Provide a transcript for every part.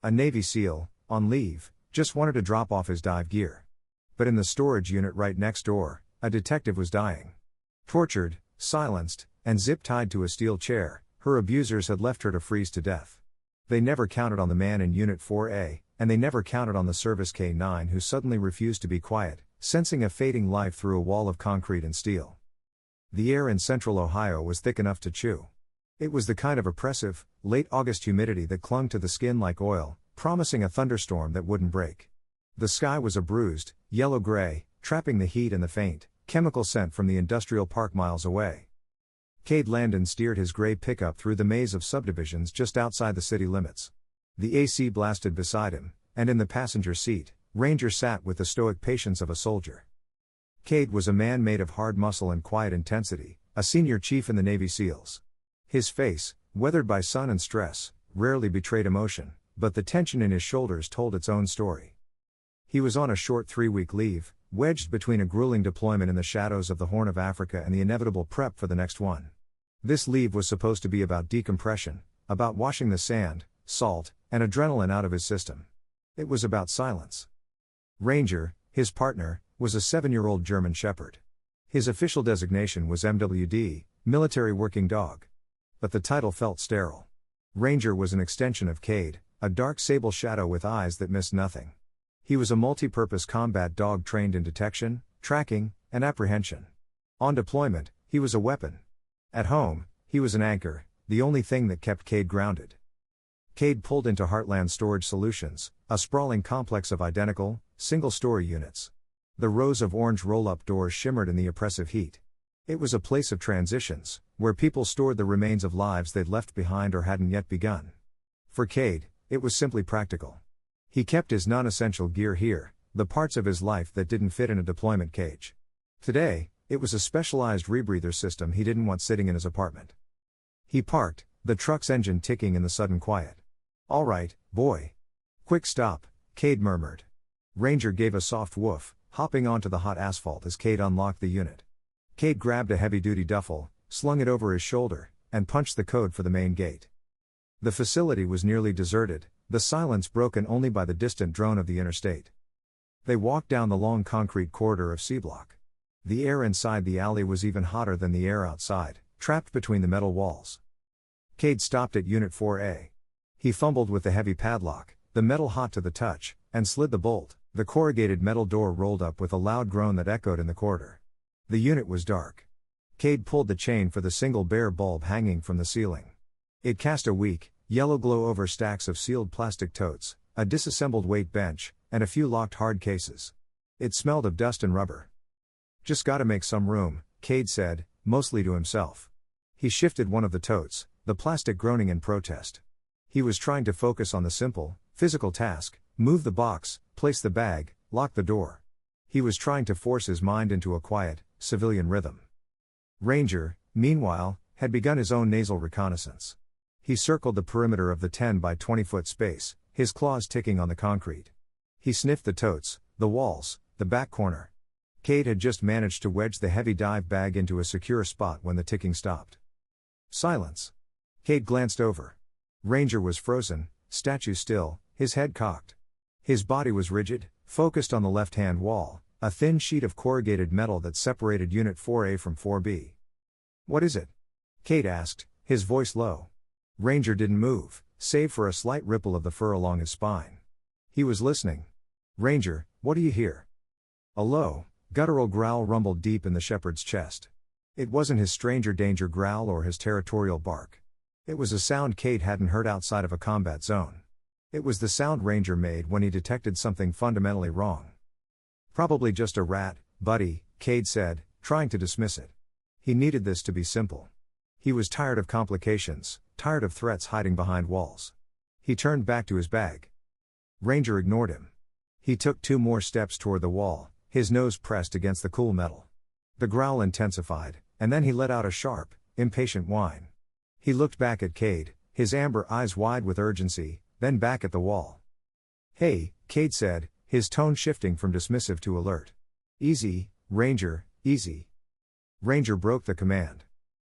A Navy SEAL, on leave, just wanted to drop off his dive gear. But in the storage unit right next door, a detective was dying. Tortured, silenced, and zip-tied to a steel chair, her abusers had left her to freeze to death. They never counted on the man in Unit 4A, and they never counted on the Service K-9 who suddenly refused to be quiet, sensing a fading life through a wall of concrete and steel. The air in central Ohio was thick enough to chew. It was the kind of oppressive, late August humidity that clung to the skin like oil, promising a thunderstorm that wouldn't break. The sky was a bruised, yellow-gray, trapping the heat and the faint, chemical scent from the industrial park miles away. Cade Landon steered his gray pickup through the maze of subdivisions just outside the city limits. The AC blasted beside him, and in the passenger seat, Ranger sat with the stoic patience of a soldier. Cade was a man made of hard muscle and quiet intensity, a senior chief in the Navy SEALs. His face, weathered by sun and stress, rarely betrayed emotion, but the tension in his shoulders told its own story. He was on a short 3-week leave, wedged between a grueling deployment in the shadows of the Horn of Africa and the inevitable prep for the next one. This leave was supposed to be about decompression, about washing the sand, salt, and adrenaline out of his system. It was about silence. Ranger, his partner, was a 7-year-old German Shepherd. His official designation was MWD, Military Working Dog. But the title felt sterile. Ranger was an extension of Cade, a dark sable shadow with eyes that missed nothing. He was a multi-purpose combat dog trained in detection, tracking, and apprehension. On deployment, he was a weapon. At home, he was an anchor, the only thing that kept Cade grounded. Cade pulled into Heartland Storage Solutions, a sprawling complex of identical, single-story units. The rows of orange roll-up doors shimmered in the oppressive heat. It was a place of transitions, where people stored the remains of lives they'd left behind or hadn't yet begun. For Cade, it was simply practical. He kept his non-essential gear here, the parts of his life that didn't fit in a deployment cage. Today, it was a specialized rebreather system he didn't want sitting in his apartment. He parked, the truck's engine ticking in the sudden quiet. "All right, boy. Quick stop," Cade murmured. Ranger gave a soft woof, hopping onto the hot asphalt as Cade unlocked the unit. Cade grabbed a heavy-duty duffel, slung it over his shoulder, and punched the code for the main gate. The facility was nearly deserted, the silence broken only by the distant drone of the interstate. They walked down the long concrete corridor of C-Block. The air inside the alley was even hotter than the air outside, trapped between the metal walls. Cade stopped at Unit 4A. He fumbled with the heavy padlock, the metal hot to the touch, and slid the bolt. The corrugated metal door rolled up with a loud groan that echoed in the corridor. The unit was dark. Cade pulled the chain for the single bare bulb hanging from the ceiling. It cast a weak, yellow glow over stacks of sealed plastic totes, a disassembled weight bench, and a few locked hard cases. It smelled of dust and rubber. "Just gotta make some room," Cade said, mostly to himself. He shifted one of the totes, the plastic groaning in protest. He was trying to focus on the simple, physical task: move the box, place the bag, lock the door. He was trying to force his mind into a quiet, civilian rhythm. Ranger, meanwhile, had begun his own nasal reconnaissance. He circled the perimeter of the 10 by 20 foot space, his claws ticking on the concrete. He sniffed the totes, the walls, the back corner. Cade had just managed to wedge the heavy dive bag into a secure spot when the ticking stopped. Silence. Cade glanced over. Ranger was frozen, statue still, his head cocked. His body was rigid, focused on the left-hand wall, a thin sheet of corrugated metal that separated Unit 4A from 4B. "What is it?" Cade asked, his voice low. Ranger didn't move, save for a slight ripple of the fur along his spine. He was listening. "Ranger, what do you hear?" A low, guttural growl rumbled deep in the shepherd's chest. It wasn't his stranger danger growl or his territorial bark. It was a sound Cade hadn't heard outside of a combat zone. It was the sound Ranger made when he detected something fundamentally wrong. "Probably just a rat, buddy," Cade said, trying to dismiss it. He needed this to be simple. He was tired of complications, tired of threats hiding behind walls. He turned back to his bag. Ranger ignored him. He took 2 more steps toward the wall, his nose pressed against the cool metal. The growl intensified, and then he let out a sharp, impatient whine. He looked back at Cade, his amber eyes wide with urgency, then back at the wall. "Hey," Cade said, his tone shifting from dismissive to alert. "Easy, Ranger, easy." Ranger broke the command.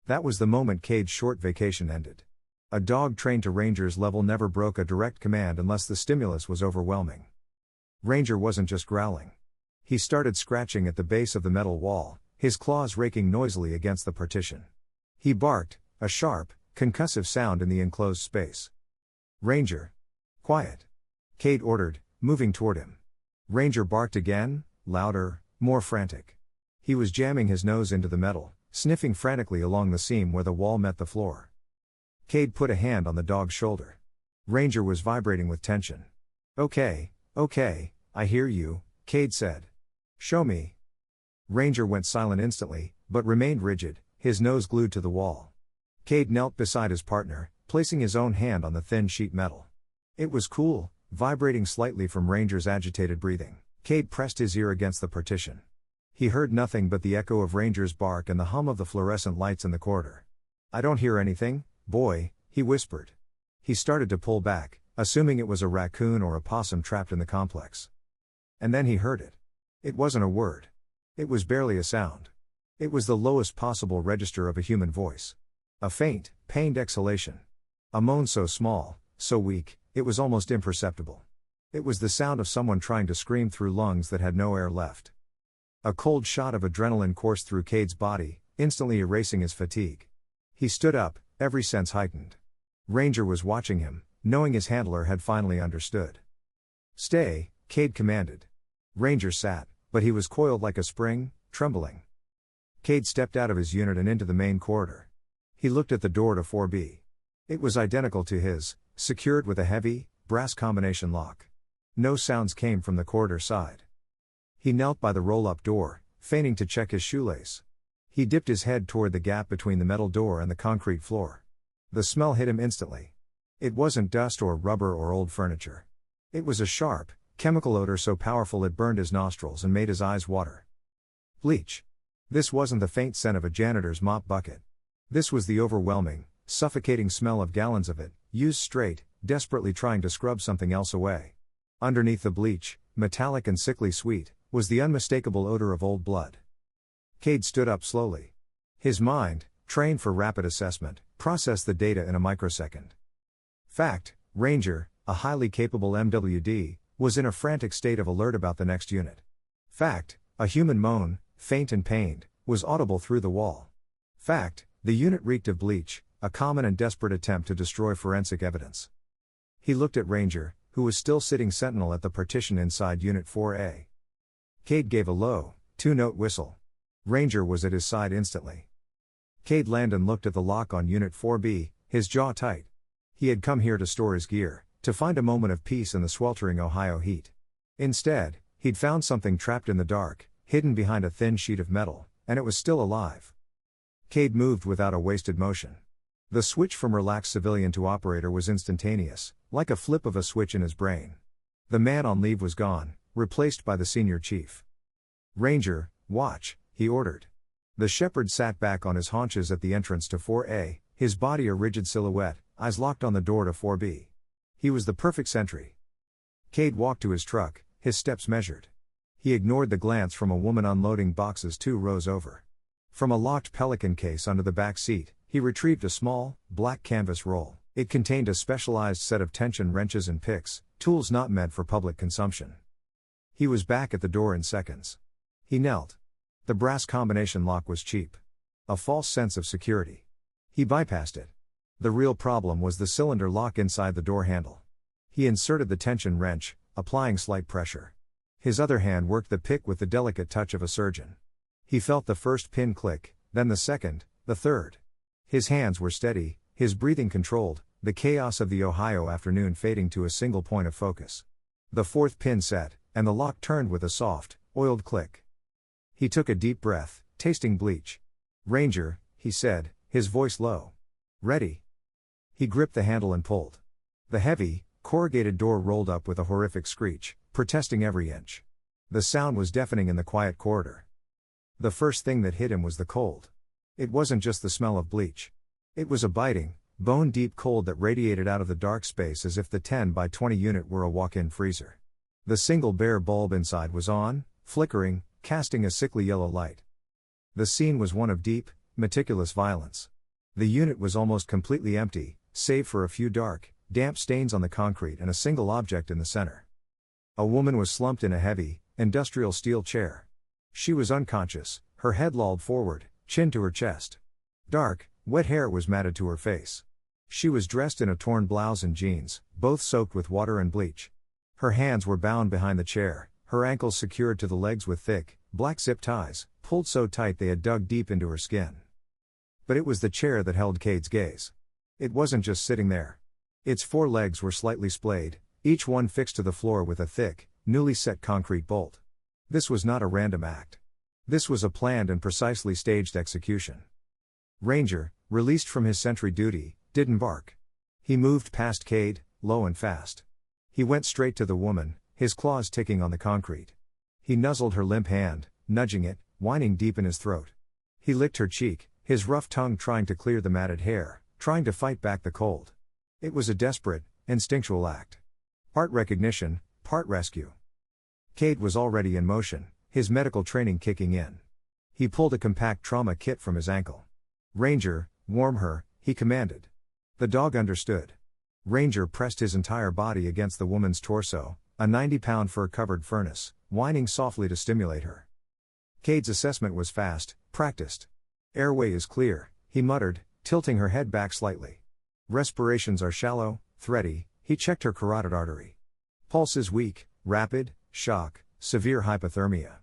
That was the moment Cade's short vacation ended. A dog trained to Ranger's level never broke a direct command unless the stimulus was overwhelming. Ranger wasn't just growling. He started scratching at the base of the metal wall, his claws raking noisily against the partition. He barked, a sharp, concussive sound in the enclosed space. "Ranger! Quiet!" Cade ordered, moving toward him. Ranger barked again, louder, more frantic. He was jamming his nose into the metal, sniffing frantically along the seam where the wall met the floor. Cade put a hand on the dog's shoulder. Ranger was vibrating with tension. Okay, I hear you," Cade said. "Show me." Ranger went silent instantly, but remained rigid, his nose glued to the wall. Cade knelt beside his partner, placing his own hand on the thin sheet metal. It was cool, vibrating slightly from Ranger's agitated breathing. Cade pressed his ear against the partition. He heard nothing but the echo of Ranger's bark and the hum of the fluorescent lights in the corridor. "I don't hear anything, boy," he whispered. He started to pull back, assuming it was a raccoon or a possum trapped in the complex. And then he heard it. It wasn't a word. It was barely a sound. It was the lowest possible register of a human voice. A faint, pained exhalation. A moan so small, so weak, it was almost imperceptible. It was the sound of someone trying to scream through lungs that had no air left. A cold shot of adrenaline coursed through Cade's body, instantly erasing his fatigue. He stood up, every sense heightened. Ranger was watching him, knowing his handler had finally understood. "Stay," Cade commanded. Ranger sat, but he was coiled like a spring, trembling. Cade stepped out of his unit and into the main corridor. He looked at the door to 4B. It was identical to his, secured with a heavy, brass combination lock. No sounds came from the corridor side. He knelt by the roll-up door, feigning to check his shoelace. He dipped his head toward the gap between the metal door and the concrete floor. The smell hit him instantly. It wasn't dust or rubber or old furniture. It was a sharp, chemical odor so powerful it burned his nostrils and made his eyes water. Bleach. This wasn't the faint scent of a janitor's mop bucket. This was the overwhelming, suffocating smell of gallons of it, used straight, desperately trying to scrub something else away. Underneath the bleach, metallic and sickly sweet, was the unmistakable odor of old blood. Cade stood up slowly. His mind, trained for rapid assessment, processed the data in a microsecond. Fact: Ranger, a highly capable MWD, was in a frantic state of alert about the next unit. Fact: a human moan, faint and pained, was audible through the wall. Fact: the unit reeked of bleach, a common and desperate attempt to destroy forensic evidence. He looked at Ranger, who was still sitting sentinel at the partition inside Unit 4A. Cade gave a low, two-note whistle. Ranger was at his side instantly. Cade Landon looked at the lock on Unit 4B, his jaw tight. He had come here to store his gear, to find a moment of peace in the sweltering Ohio heat. Instead, he'd found something trapped in the dark, hidden behind a thin sheet of metal, and it was still alive. Cade moved without a wasted motion. The switch from relaxed civilian to operator was instantaneous, like a flip of a switch in his brain. The man on leave was gone, replaced by the senior chief. "Ranger, watch," he ordered. The shepherd sat back on his haunches at the entrance to 4A, his body a rigid silhouette, eyes locked on the door to 4B. He was the perfect sentry. Cade walked to his truck, his steps measured. He ignored the glance from a woman unloading boxes 2 rows over. From a locked Pelican case under the back seat, he retrieved a small, black canvas roll. It contained a specialized set of tension wrenches and picks, tools not meant for public consumption. He was back at the door in seconds. He knelt. The brass combination lock was cheap. A false sense of security. He bypassed it. The real problem was the cylinder lock inside the door handle. He inserted the tension wrench, applying slight pressure. His other hand worked the pick with the delicate touch of a surgeon. He felt the first pin click, then the second, the third. His hands were steady, his breathing controlled, the chaos of the Ohio afternoon fading to a single point of focus. The fourth pin set, and the lock turned with a soft, oiled click. He took a deep breath, tasting bleach. "Ranger," he said, his voice low. "Ready." He gripped the handle and pulled. The heavy, corrugated door rolled up with a horrific screech, protesting every inch. The sound was deafening in the quiet corridor. The first thing that hit him was the cold. It wasn't just the smell of bleach. It was a biting, bone-deep cold that radiated out of the dark space as if the 10 by 20 unit were a walk-in freezer. The single bare bulb inside was on, flickering, casting a sickly yellow light. The scene was one of deep, meticulous violence. The unit was almost completely empty, save for a few dark, damp stains on the concrete and a single object in the center. A woman was slumped in a heavy, industrial steel chair. She was unconscious, her head lolled forward, chin to her chest. Dark, wet hair was matted to her face. She was dressed in a torn blouse and jeans, both soaked with water and bleach. Her hands were bound behind the chair, her ankles secured to the legs with thick, black zip ties, pulled so tight they had dug deep into her skin. But it was the chair that held Cade's gaze. It wasn't just sitting there. Its four legs were slightly splayed, each one fixed to the floor with a thick, newly set concrete bolt. This was not a random act. This was a planned and precisely staged execution. Ranger, released from his sentry duty, didn't bark. He moved past Cade, low and fast. He went straight to the woman, his claws ticking on the concrete. He nuzzled her limp hand, nudging it, whining deep in his throat. He licked her cheek, his rough tongue trying to clear the matted hair, trying to fight back the cold. It was a desperate, instinctual act. Part recognition, part rescue. Cade was already in motion, his medical training kicking in. He pulled a compact trauma kit from his ankle. Ranger, warm her, he commanded. The dog understood. Ranger pressed his entire body against the woman's torso, a 90-pound fur-covered furnace, whining softly to stimulate her. Cade's assessment was fast, practiced. Airway is clear, he muttered, tilting her head back slightly. Respirations are shallow, thready, he checked her carotid artery. Pulse is weak, rapid, shock, severe hypothermia.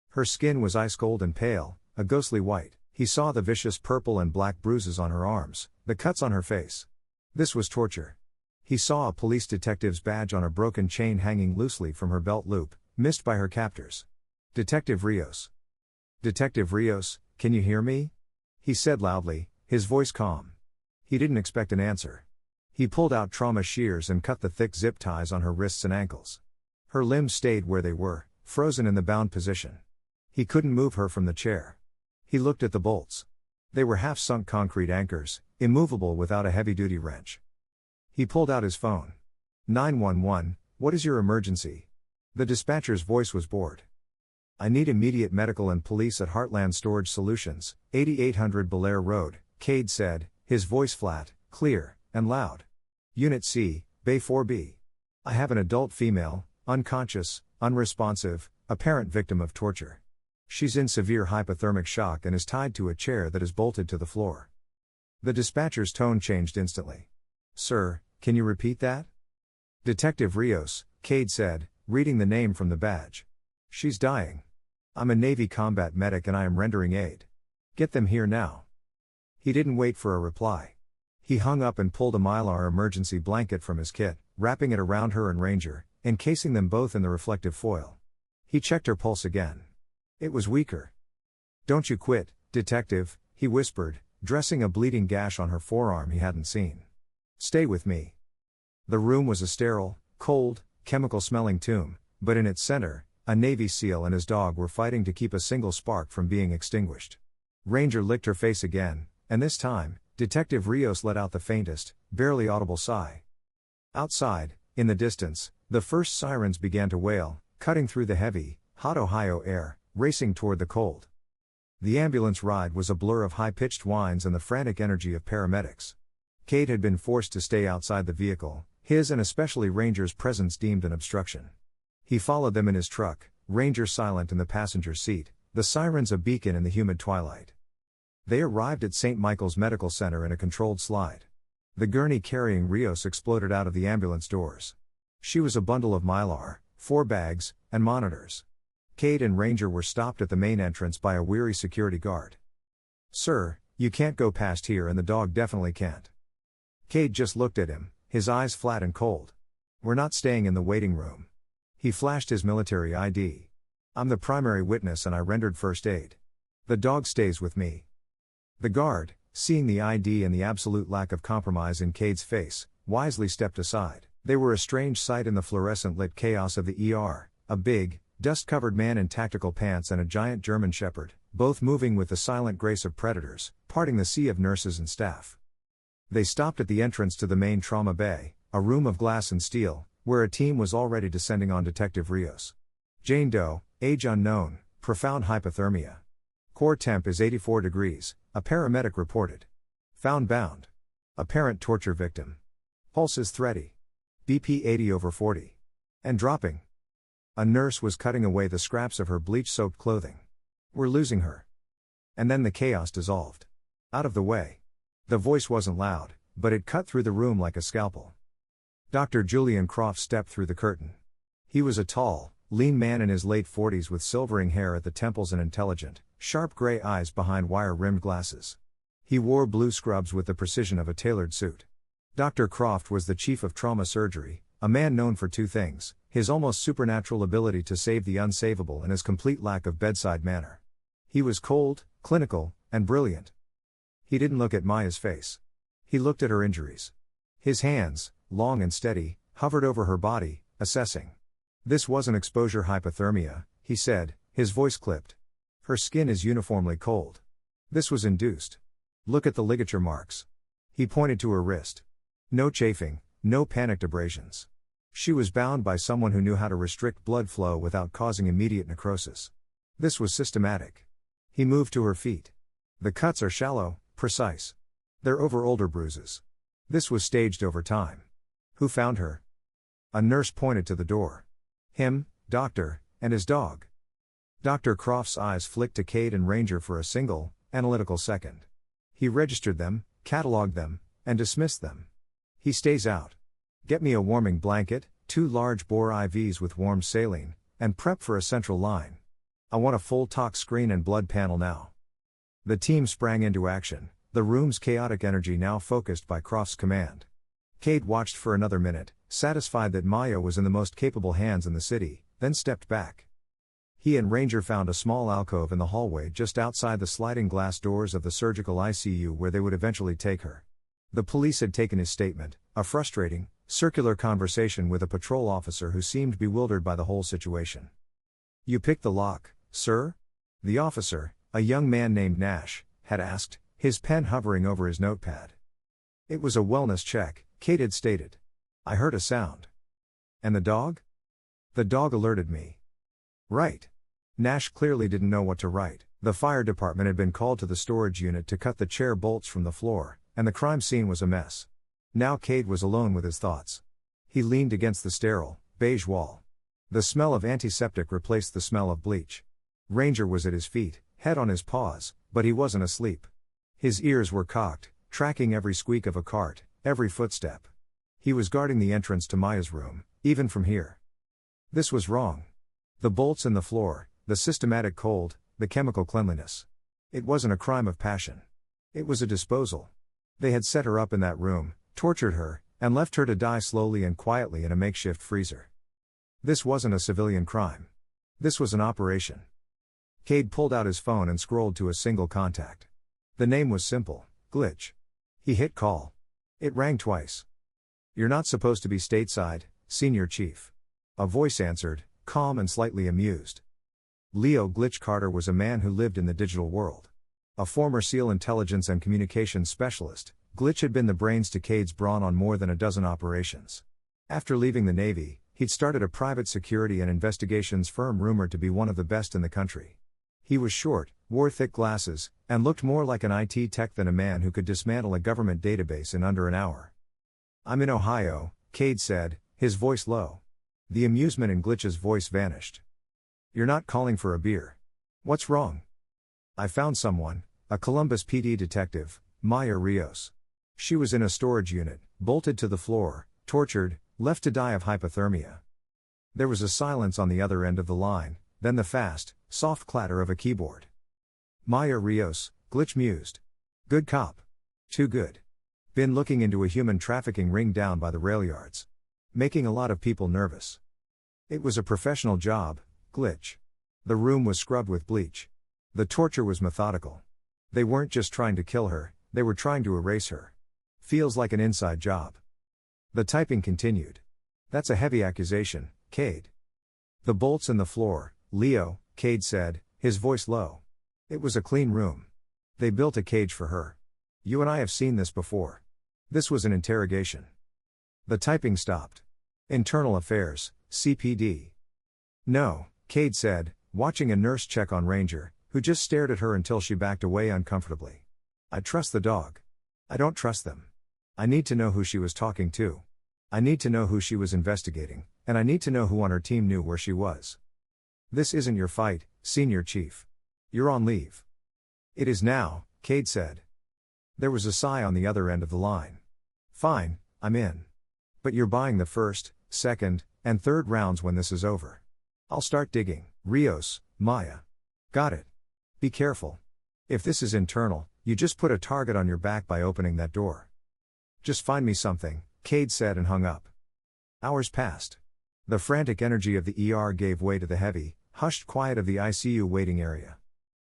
Her skin was ice-cold and pale, a ghostly white. He saw the vicious purple and black bruises on her arms, the cuts on her face. This was torture. He saw a police detective's badge on a broken chain hanging loosely from her belt loop, missed by her captors. Detective Rios. Detective Rios, can you hear me? He said loudly, his voice calm. He didn't expect an answer. He pulled out trauma shears and cut the thick zip ties on her wrists and ankles. Her limbs stayed where they were, frozen in the bound position. He couldn't move her from the chair. He looked at the bolts. They were half-sunk concrete anchors, immovable without a heavy-duty wrench. He pulled out his phone. 911, what is your emergency? The dispatcher's voice was bored. I need immediate medical and police at Heartland Storage Solutions, 8800 Belair Road, Cade said, his voice flat, clear, and loud. Unit C, Bay 4B. I have an adult female, unconscious, unresponsive, apparent victim of torture. She's in severe hypothermic shock and is tied to a chair that is bolted to the floor. The dispatcher's tone changed instantly. Sir, can you repeat that? Detective Rios, Cade said, reading the name from the badge. She's dying. I'm a Navy combat medic and I am rendering aid. Get them here now. He didn't wait for a reply. He hung up and pulled a Mylar emergency blanket from his kit, wrapping it around her and Ranger, encasing them both in the reflective foil. He checked her pulse again. It was weaker. Don't you quit, detective, he whispered, dressing a bleeding gash on her forearm he hadn't seen. Stay with me. The room was a sterile, cold, chemical-smelling tomb, but in its center, a Navy SEAL and his dog were fighting to keep a single spark from being extinguished. Ranger licked her face again, and this time, Detective Rios let out the faintest, barely audible sigh. Outside, in the distance, the first sirens began to wail, cutting through the heavy, hot Ohio air, racing toward the cold. The ambulance ride was a blur of high-pitched whines and the frantic energy of paramedics. Cade had been forced to stay outside the vehicle, his and especially Ranger's presence deemed an obstruction. He followed them in his truck, Ranger silent in the passenger seat, the sirens a beacon in the humid twilight. They arrived at St. Michael's Medical Center in a controlled slide. The gurney carrying Rios exploded out of the ambulance doors. She was a bundle of Mylar, 4 bags, and monitors. Cade and Ranger were stopped at the main entrance by a weary security guard. Sir, you can't go past here and the dog definitely can't. Cade just looked at him, his eyes flat and cold. We're not staying in the waiting room. He flashed his military ID. I'm the primary witness and I rendered first aid. The dog stays with me. The guard, seeing the ID and the absolute lack of compromise in Cade's face, wisely stepped aside. They were a strange sight in the fluorescent lit chaos of the ER, a big, dust-covered man in tactical pants and a giant German shepherd, both moving with the silent grace of predators, parting the sea of nurses and staff. They stopped at the entrance to the main trauma bay, a room of glass and steel, where a team was already descending on Detective Rios. Jane Doe, age unknown, profound hypothermia. Core temp is 84 degrees, a paramedic reported. Found bound. Apparent torture victim. Pulse is thready. BP 80/40. And dropping. A nurse was cutting away the scraps of her bleach-soaked clothing. We're losing her. And then the chaos dissolved. Out of the way. The voice wasn't loud, but it cut through the room like a scalpel. Dr. Julian Croft stepped through the curtain. He was a tall, lean man in his late 40s with silvering hair at the temples and intelligent, sharp gray eyes behind wire-rimmed glasses. He wore blue scrubs with the precision of a tailored suit. Dr. Croft was the chief of trauma surgery, a man known for two things: his almost supernatural ability to save the unsavable and his complete lack of bedside manner. He was cold, clinical, and brilliant. He didn't look at Maya's face. He looked at her injuries. His hands, long and steady, hovered over her body, assessing. This wasn't exposure hypothermia, he said, his voice clipped. Her skin is uniformly cold. This was induced. Look at the ligature marks. He pointed to her wrist. No chafing, no panicked abrasions. She was bound by someone who knew how to restrict blood flow without causing immediate necrosis. This was systematic. He moved to her feet. The cuts are shallow, precise. They're over older bruises. This was staged over time. Who found her? A nurse pointed to the door. Him, doctor, and his dog. Dr. Croft's eyes flicked to Cade and Ranger for a single, analytical second. He registered them, catalogued them, and dismissed them. He stays out. Get me a warming blanket, 2 large bore IVs with warm saline, and prep for a central line. I want a full tox screen and blood panel now. The team sprang into action, the room's chaotic energy now focused by Croft's command. Cade watched for another minute, satisfied that Maya was in the most capable hands in the city, then stepped back. He and Ranger found a small alcove in the hallway just outside the sliding glass doors of the surgical ICU where they would eventually take her. The police had taken his statement, a frustrating, circular conversation with a patrol officer who seemed bewildered by the whole situation. You picked the lock, sir? The officer, a young man named Nash, had asked, his pen hovering over his notepad. It was a wellness check, Cade had stated. I heard a sound. And the dog? The dog alerted me. Right. Nash clearly didn't know what to write. The fire department had been called to the storage unit to cut the chair bolts from the floor, and the crime scene was a mess. Now Cade was alone with his thoughts. He leaned against the sterile, beige wall. The smell of antiseptic replaced the smell of bleach. Ranger was at his feet, head on his paws, but he wasn't asleep. His ears were cocked, tracking every squeak of a cart, every footstep. He was guarding the entrance to Maya's room, even from here. This was wrong. The bolts in the floor, the systematic cold, the chemical cleanliness. It wasn't a crime of passion. It was a disposal. They had set her up in that room, tortured her, and left her to die slowly and quietly in a makeshift freezer. This wasn't a civilian crime. This was an operation. Cade pulled out his phone and scrolled to a single contact. The name was simple, Glitch. He hit call. It rang twice. You're not supposed to be stateside, Senior Chief. A voice answered, calm and slightly amused. Leo Glitch Carter was a man who lived in the digital world. A former SEAL intelligence and communications specialist, Glitch had been the brains to Cade's brawn on more than a dozen operations. After leaving the Navy, he'd started a private security and investigations firm rumored to be one of the best in the country. He was short, wore thick glasses, and looked more like an IT tech than a man who could dismantle a government database in under an hour. I'm in Ohio, Cade said, his voice low. The amusement in Glitch's voice vanished. You're not calling for a beer. What's wrong? I found someone, a Columbus PD detective, Maya Rios. She was in a storage unit, bolted to the floor, tortured, left to die of hypothermia. There was a silence on the other end of the line, then the fast, soft clatter of a keyboard. Maya Rios, Glitch mused. Good cop. Too good. Been looking into a human trafficking ring down by the rail yards. Making a lot of people nervous. It was a professional job, Glitch. The room was scrubbed with bleach. The torture was methodical. They weren't just trying to kill her, they were trying to erase her. Feels like an inside job. The typing continued. That's a heavy accusation, Cade. The bolts in the floor, Leo, Cade said, his voice low. It was a clean room. They built a cage for her. You and I have seen this before. This was an interrogation. The typing stopped. Internal Affairs, CPD. No, Cade said, watching a nurse check on Ranger, who just stared at her until she backed away uncomfortably. I trust the dog. I don't trust them. I need to know who she was talking to. I need to know who she was investigating, and I need to know who on her team knew where she was. This isn't your fight, Senior Chief. You're on leave. It is now, Cade said. There was a sigh on the other end of the line. Fine, I'm in. But you're buying the first, second, and third rounds when this is over. I'll start digging. Rios, Maya. Got it. Be careful. If this is internal, you just put a target on your back by opening that door. Just find me something, Cade said and hung up. Hours passed. The frantic energy of the ER gave way to the heavy, hushed quiet of the ICU waiting area.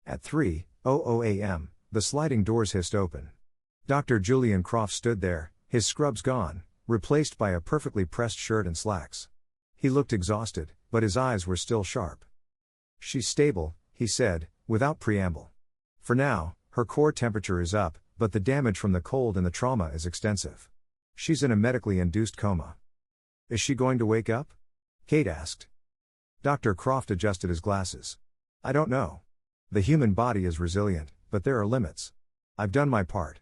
At 3:00 a.m., the sliding doors hissed open. Dr. Julian Croft stood there, his scrubs gone, replaced by a perfectly pressed shirt and slacks. He looked exhausted, but his eyes were still sharp. She's stable, he said, without preamble. For now, her core temperature is up, but the damage from the cold and the trauma is extensive. She's in a medically induced coma. Is she going to wake up? Cade asked. Dr. Croft adjusted his glasses. I don't know. The human body is resilient, but there are limits. I've done my part.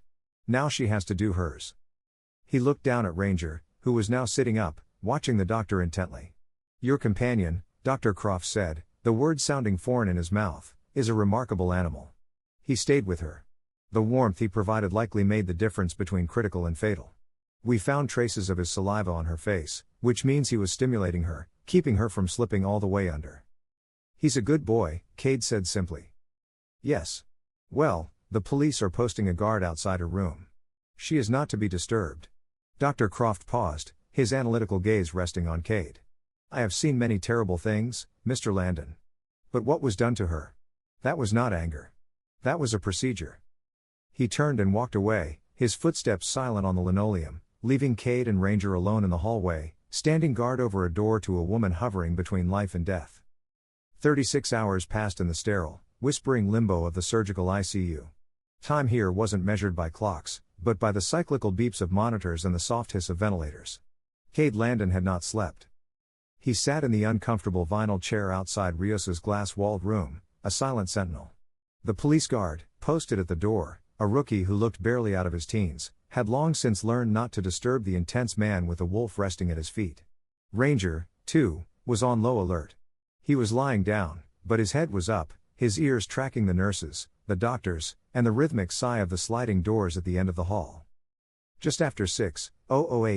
Now she has to do hers. He looked down at Ranger, who was now sitting up, watching the doctor intently. Your companion, Dr. Croft said, the word sounding foreign in his mouth, is a remarkable animal. He stayed with her. The warmth he provided likely made the difference between critical and fatal. We found traces of his saliva on her face, which means he was stimulating her, keeping her from slipping all the way under. He's a good boy, Cade said simply. Yes. Well, the police are posting a guard outside her room. She is not to be disturbed. Dr. Croft paused, his analytical gaze resting on Cade. I have seen many terrible things, Mr. Landon. But what was done to her? That was not anger. That was a procedure. He turned and walked away, his footsteps silent on the linoleum, leaving Cade and Ranger alone in the hallway, standing guard over a door to a woman hovering between life and death. 36 hours passed in the sterile, whispering limbo of the surgical ICU. Time here wasn't measured by clocks, but by the cyclical beeps of monitors and the soft hiss of ventilators. Cade Landon had not slept. He sat in the uncomfortable vinyl chair outside Rios's glass-walled room, a silent sentinel. The police guard, posted at the door, a rookie who looked barely out of his teens, had long since learned not to disturb the intense man with the wolf resting at his feet. Ranger, too, was on low alert. He was lying down, but his head was up, his ears tracking the nurses, the doctors, and the rhythmic sigh of the sliding doors at the end of the hall. Just after 6:00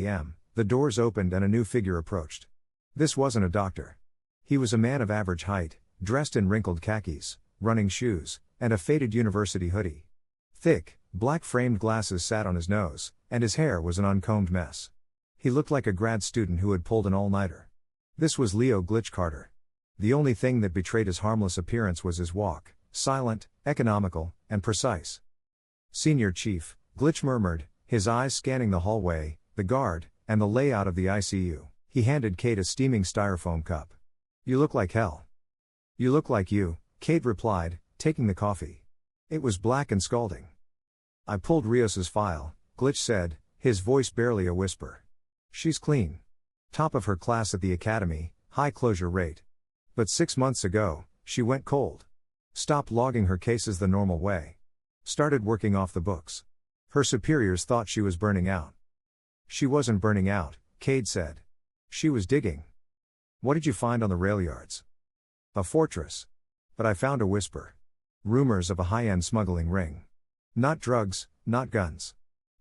a.m., the doors opened and a new figure approached. This wasn't a doctor. He was a man of average height, dressed in wrinkled khakis, running shoes, and a faded university hoodie. Thick, black-framed glasses sat on his nose, and his hair was an uncombed mess. He looked like a grad student who had pulled an all-nighter. This was Leo Glitch Carter. The only thing that betrayed his harmless appearance was his walk, silent, economical, and precise. Senior Chief, Glitch murmured, his eyes scanning the hallway, the guard, and the layout of the ICU. He handed Cade a steaming styrofoam cup. You look like hell. You look like you, Cade replied, taking the coffee. It was black and scalding. I pulled Rios's file, Glitch said, his voice barely a whisper. She's clean. Top of her class at the academy, high closure rate. But 6 months ago, she went cold. Stopped logging her cases the normal way. Started working off the books. Her superiors thought she was burning out. She wasn't burning out, Cade said. She was digging. What did you find on the rail yards? A fortress. But I found a whisper. Rumors of a high-end smuggling ring. Not drugs, not guns.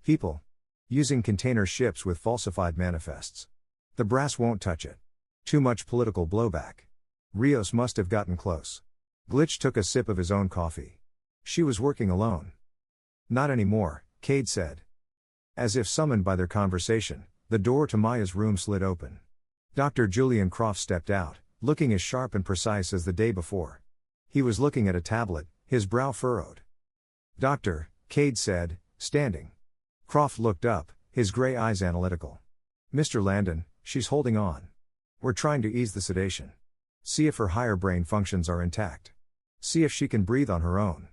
People. Using container ships with falsified manifests. The brass won't touch it. Too much political blowback. Rios must have gotten close. Glitch took a sip of his own coffee. She was working alone. Not anymore, Cade said. As if summoned by their conversation, the door to Maya's room slid open. Dr. Julian Croft stepped out, looking as sharp and precise as the day before. He was looking at a tablet, his brow furrowed. Doctor, Cade said, standing. Croft looked up, his gray eyes analytical. Mr. Landon, she's holding on. We're trying to ease the sedation. See if her higher brain functions are intact. See if she can breathe on her own.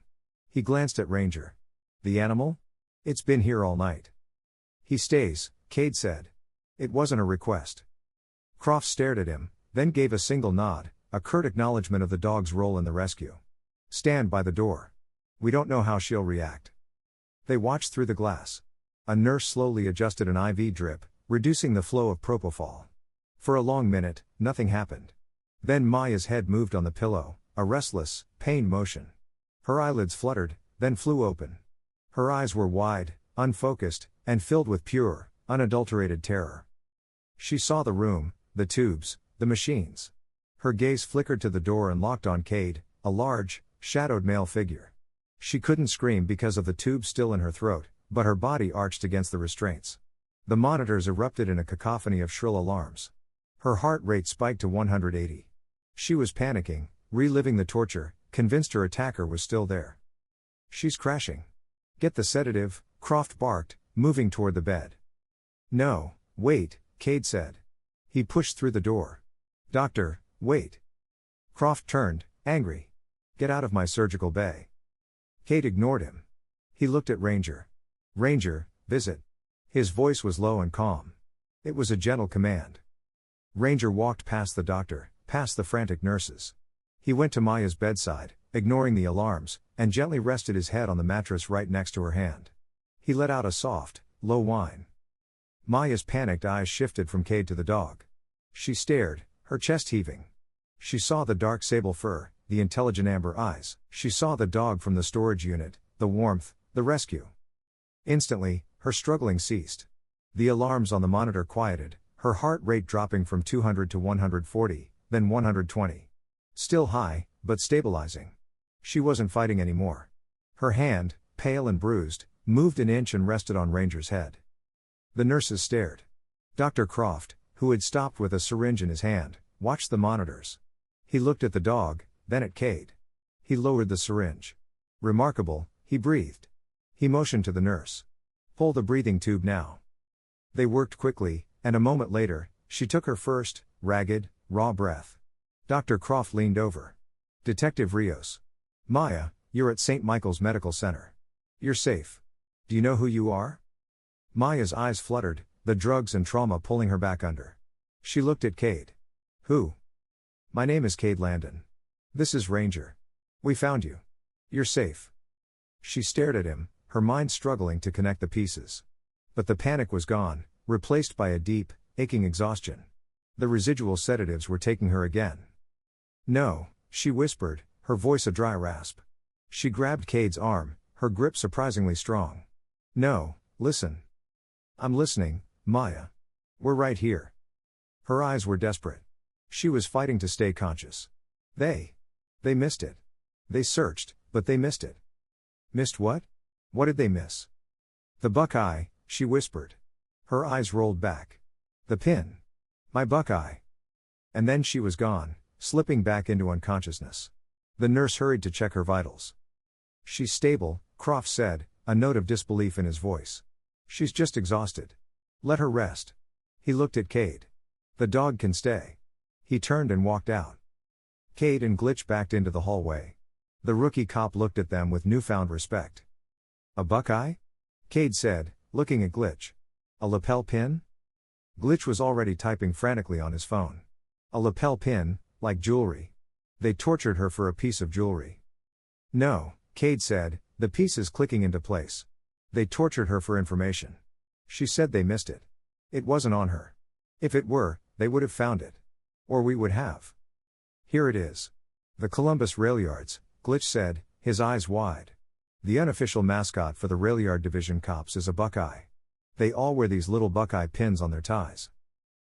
He glanced at Ranger. The animal? It's been here all night. He stays, Cade said. It wasn't a request. Croft stared at him, then gave a single nod, a curt acknowledgement of the dog's role in the rescue. Stand by the door. We don't know how she'll react. They watched through the glass. A nurse slowly adjusted an IV drip, reducing the flow of propofol. For a long minute, nothing happened. Then Maya's head moved on the pillow, a restless, pained motion. Her eyelids fluttered, then flew open. Her eyes were wide, unfocused, and filled with pure, unadulterated terror. She saw the room, the tubes, the machines. Her gaze flickered to the door and locked on Cade, a large, shadowed male figure. She couldn't scream because of the tube still in her throat, but her body arched against the restraints. The monitors erupted in a cacophony of shrill alarms. Her heart rate spiked to 180. She was panicking, reliving the torture, convinced her attacker was still there. She's crashing. Get the sedative, Croft barked, moving toward the bed. No, wait, Cade said. He pushed through the door. Doctor, wait. Croft turned, angry. Get out of my surgical bay. Cade ignored him. He looked at Ranger. Ranger, visit. His voice was low and calm. It was a gentle command. Ranger walked past the doctor, past the frantic nurses. He went to Maya's bedside, ignoring the alarms, and gently rested his head on the mattress right next to her hand. He let out a soft, low whine. Maya's panicked eyes shifted from Cade to the dog. She stared, her chest heaving. She saw the dark sable fur, the intelligent amber eyes. She saw the dog from the storage unit, the warmth, the rescue. Instantly, her struggling ceased. The alarms on the monitor quieted, her heart rate dropping from 200 to 140, then 120. Still high, but stabilizing. She wasn't fighting anymore. Her hand, pale and bruised, moved an inch and rested on Ranger's head. The nurses stared. Dr. Croft, who had stopped with a syringe in his hand, watched the monitors. He looked at the dog, then at Cade. He lowered the syringe. Remarkable, he breathed. He motioned to the nurse. Pull the breathing tube now. They worked quickly, and a moment later, she took her first, ragged, raw breath. Dr. Croft leaned over. Detective Rios. Maya, you're at St. Michael's Medical Center. You're safe. Do you know who you are? Maya's eyes fluttered, the drugs and trauma pulling her back under. She looked at Cade. Who? My name is Cade Landon. This is Ranger. We found you. You're safe. She stared at him, her mind struggling to connect the pieces. But the panic was gone, replaced by a deep, aching exhaustion. The residual sedatives were taking her again. No, she whispered, her voice a dry rasp. She grabbed Cade's arm, her grip surprisingly strong. No, listen. I'm listening, Maya. We're right here. Her eyes were desperate. She was fighting to stay conscious. They missed it. They searched, but they missed it. Missed what? What did they miss? The Buckeye, she whispered. Her eyes rolled back. The pin. My Buckeye. And then she was gone, slipping back into unconsciousness. The nurse hurried to check her vitals. She's stable, Croft said, a note of disbelief in his voice. She's just exhausted. Let her rest. He looked at Cade. The dog can stay. He turned and walked out. Cade and Glitch backed into the hallway. The rookie cop looked at them with newfound respect. A Buckeye? Cade said, looking at Glitch. A lapel pin? Glitch was already typing frantically on his phone. A lapel pin, like jewelry. They tortured her for a piece of jewelry. No, Cade said, the pieces clicking into place. They tortured her for information. She said they missed it. It wasn't on her. If it were, they would have found it. Or we would have. Here it is. The Columbus Railyards, Glitch said, his eyes wide. The unofficial mascot for the Railyard Division cops is a Buckeye. They all wear these little Buckeye pins on their ties.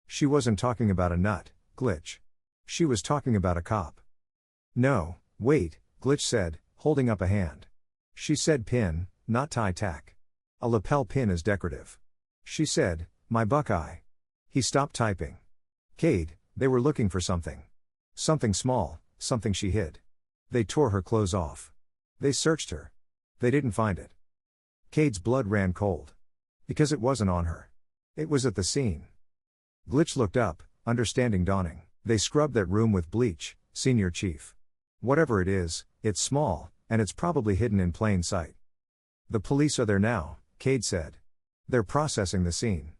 She wasn't talking about a nut, Glitch. She was talking about a cop. No, wait, Glitch said, holding up a hand. She said pin, not tie tack. A lapel pin is decorative. She said, my Buckeye. He stopped typing. Cade, they were looking for something. Something small, something she hid. They tore her clothes off. They searched her. They didn't find it. Cade's blood ran cold. Because it wasn't on her. It was at the scene. Glitch looked up, understanding dawning. They scrubbed that room with bleach, Senior Chief. Whatever it is, it's small, and it's probably hidden in plain sight. The police are there now, Cade said. They're processing the scene.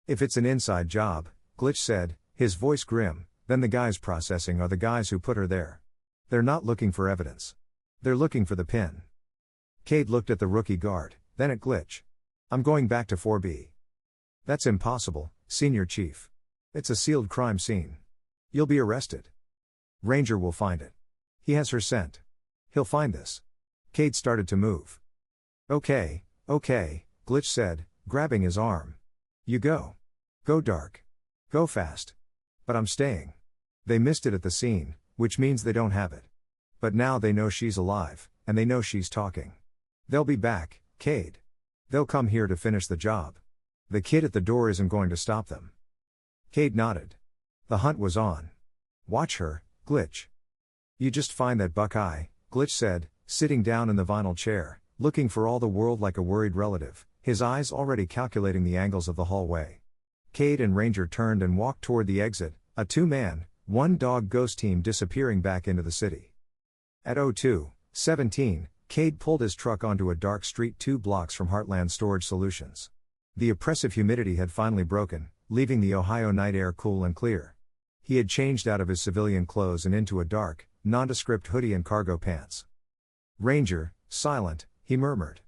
If it's an inside job, Glitch said, his voice grim, then the guys processing are the guys who put her there. They're not looking for evidence. They're looking for the pin. Cade looked at the rookie guard, then at Glitch. I'm going back to 4B. That's impossible, Senior Chief. It's a sealed crime scene. You'll be arrested. Ranger will find it. He has her scent. He'll find this. Cade started to move. Okay, Glitch said, grabbing his arm. You go. Go dark. Go fast. But I'm staying. They missed it at the scene, which means they don't have it. But now they know she's alive, and they know she's talking. They'll be back, Cade. They'll come here to finish the job. The kid at the door isn't going to stop them. Cade nodded. The hunt was on. Watch her, Glitch. You just find that Buckeye, Glitch said, sitting down in the vinyl chair, looking for all the world like a worried relative, his eyes already calculating the angles of the hallway. Cade and Ranger turned and walked toward the exit, a two-man, one-dog ghost team disappearing back into the city. At 02:17, Cade pulled his truck onto a dark street 2 blocks from Heartland Storage Solutions. The oppressive humidity had finally broken, leaving the Ohio night air cool and clear. He had changed out of his civilian clothes and into a dark, nondescript hoodie and cargo pants. Ranger, silent, he murmured.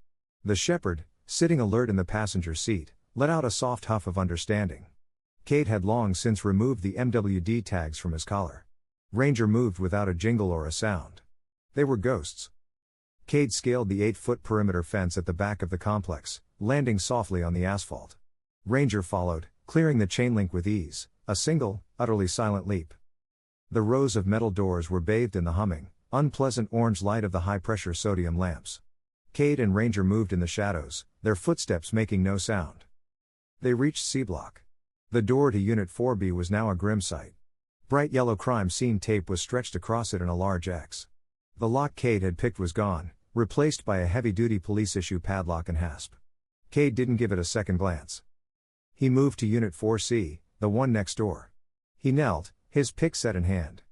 The shepherd, sitting alert in the passenger seat, let out a soft huff of understanding. Cade had long since removed the MWD tags from his collar. Ranger moved without a jingle or a sound. They were ghosts. Cade scaled the 8-foot perimeter fence at the back of the complex, landing softly on the asphalt. Ranger followed, clearing the chain link with ease, a single, utterly silent leap. The rows of metal doors were bathed in the humming, unpleasant orange light of the high-pressure sodium lamps. Cade and Ranger moved in the shadows, their footsteps making no sound. They reached C-Block. The door to Unit 4B was now a grim sight. Bright yellow crime scene tape was stretched across it in a large X. The lock Cade had picked was gone, replaced by a heavy-duty police-issue padlock and hasp. Cade didn't give it a second glance. He moved to Unit 4C, the one next door. He knelt, his pick set in hand.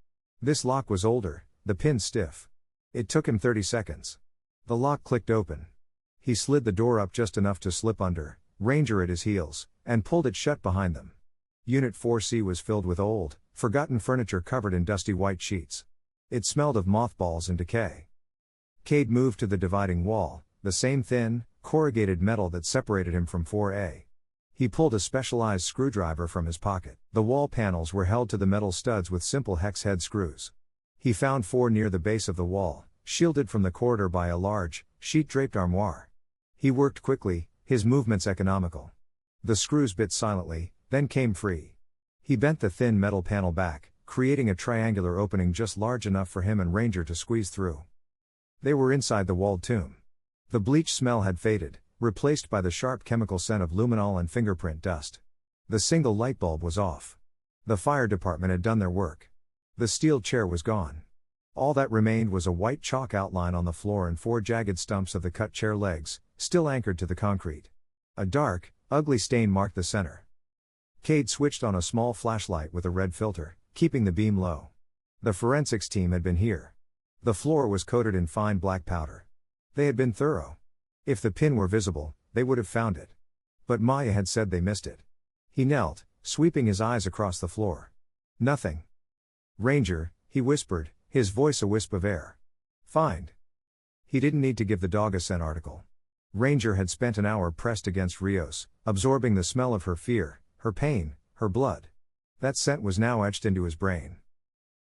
This lock was older, the pin stiff. It took him 30 seconds. The lock clicked open. He slid the door up just enough to slip under, Ranger at his heels, and pulled it shut behind them. Unit 4C was filled with old, forgotten furniture covered in dusty white sheets. It smelled of mothballs and decay. Cade moved to the dividing wall, the same thin, corrugated metal that separated him from 4A. He pulled a specialized screwdriver from his pocket. The wall panels were held to the metal studs with simple hex head screws. He found 4 near the base of the wall, shielded from the corridor by a large, sheet-draped armoire. He worked quickly, his movements economical. The screws bit silently, then came free. He bent the thin metal panel back, creating a triangular opening just large enough for him and Ranger to squeeze through. They were inside the walled tomb. The bleach smell had faded, replaced by the sharp chemical scent of luminol and fingerprint dust. The single light bulb was off. The fire department had done their work. The steel chair was gone. All that remained was a white chalk outline on the floor and 4 jagged stumps of the cut chair legs, still anchored to the concrete. A dark, ugly stain marked the center. Cade switched on a small flashlight with a red filter, keeping the beam low. The forensics team had been here. The floor was coated in fine black powder. They had been thorough. If the pin were visible, they would have found it. But Maya had said they missed it. He knelt, sweeping his eyes across the floor. Nothing. Ranger, he whispered, his voice a wisp of air. Find. He didn't need to give the dog a scent article. Ranger had spent an hour pressed against Rios, absorbing the smell of her fear, her pain, her blood. That scent was now etched into his brain.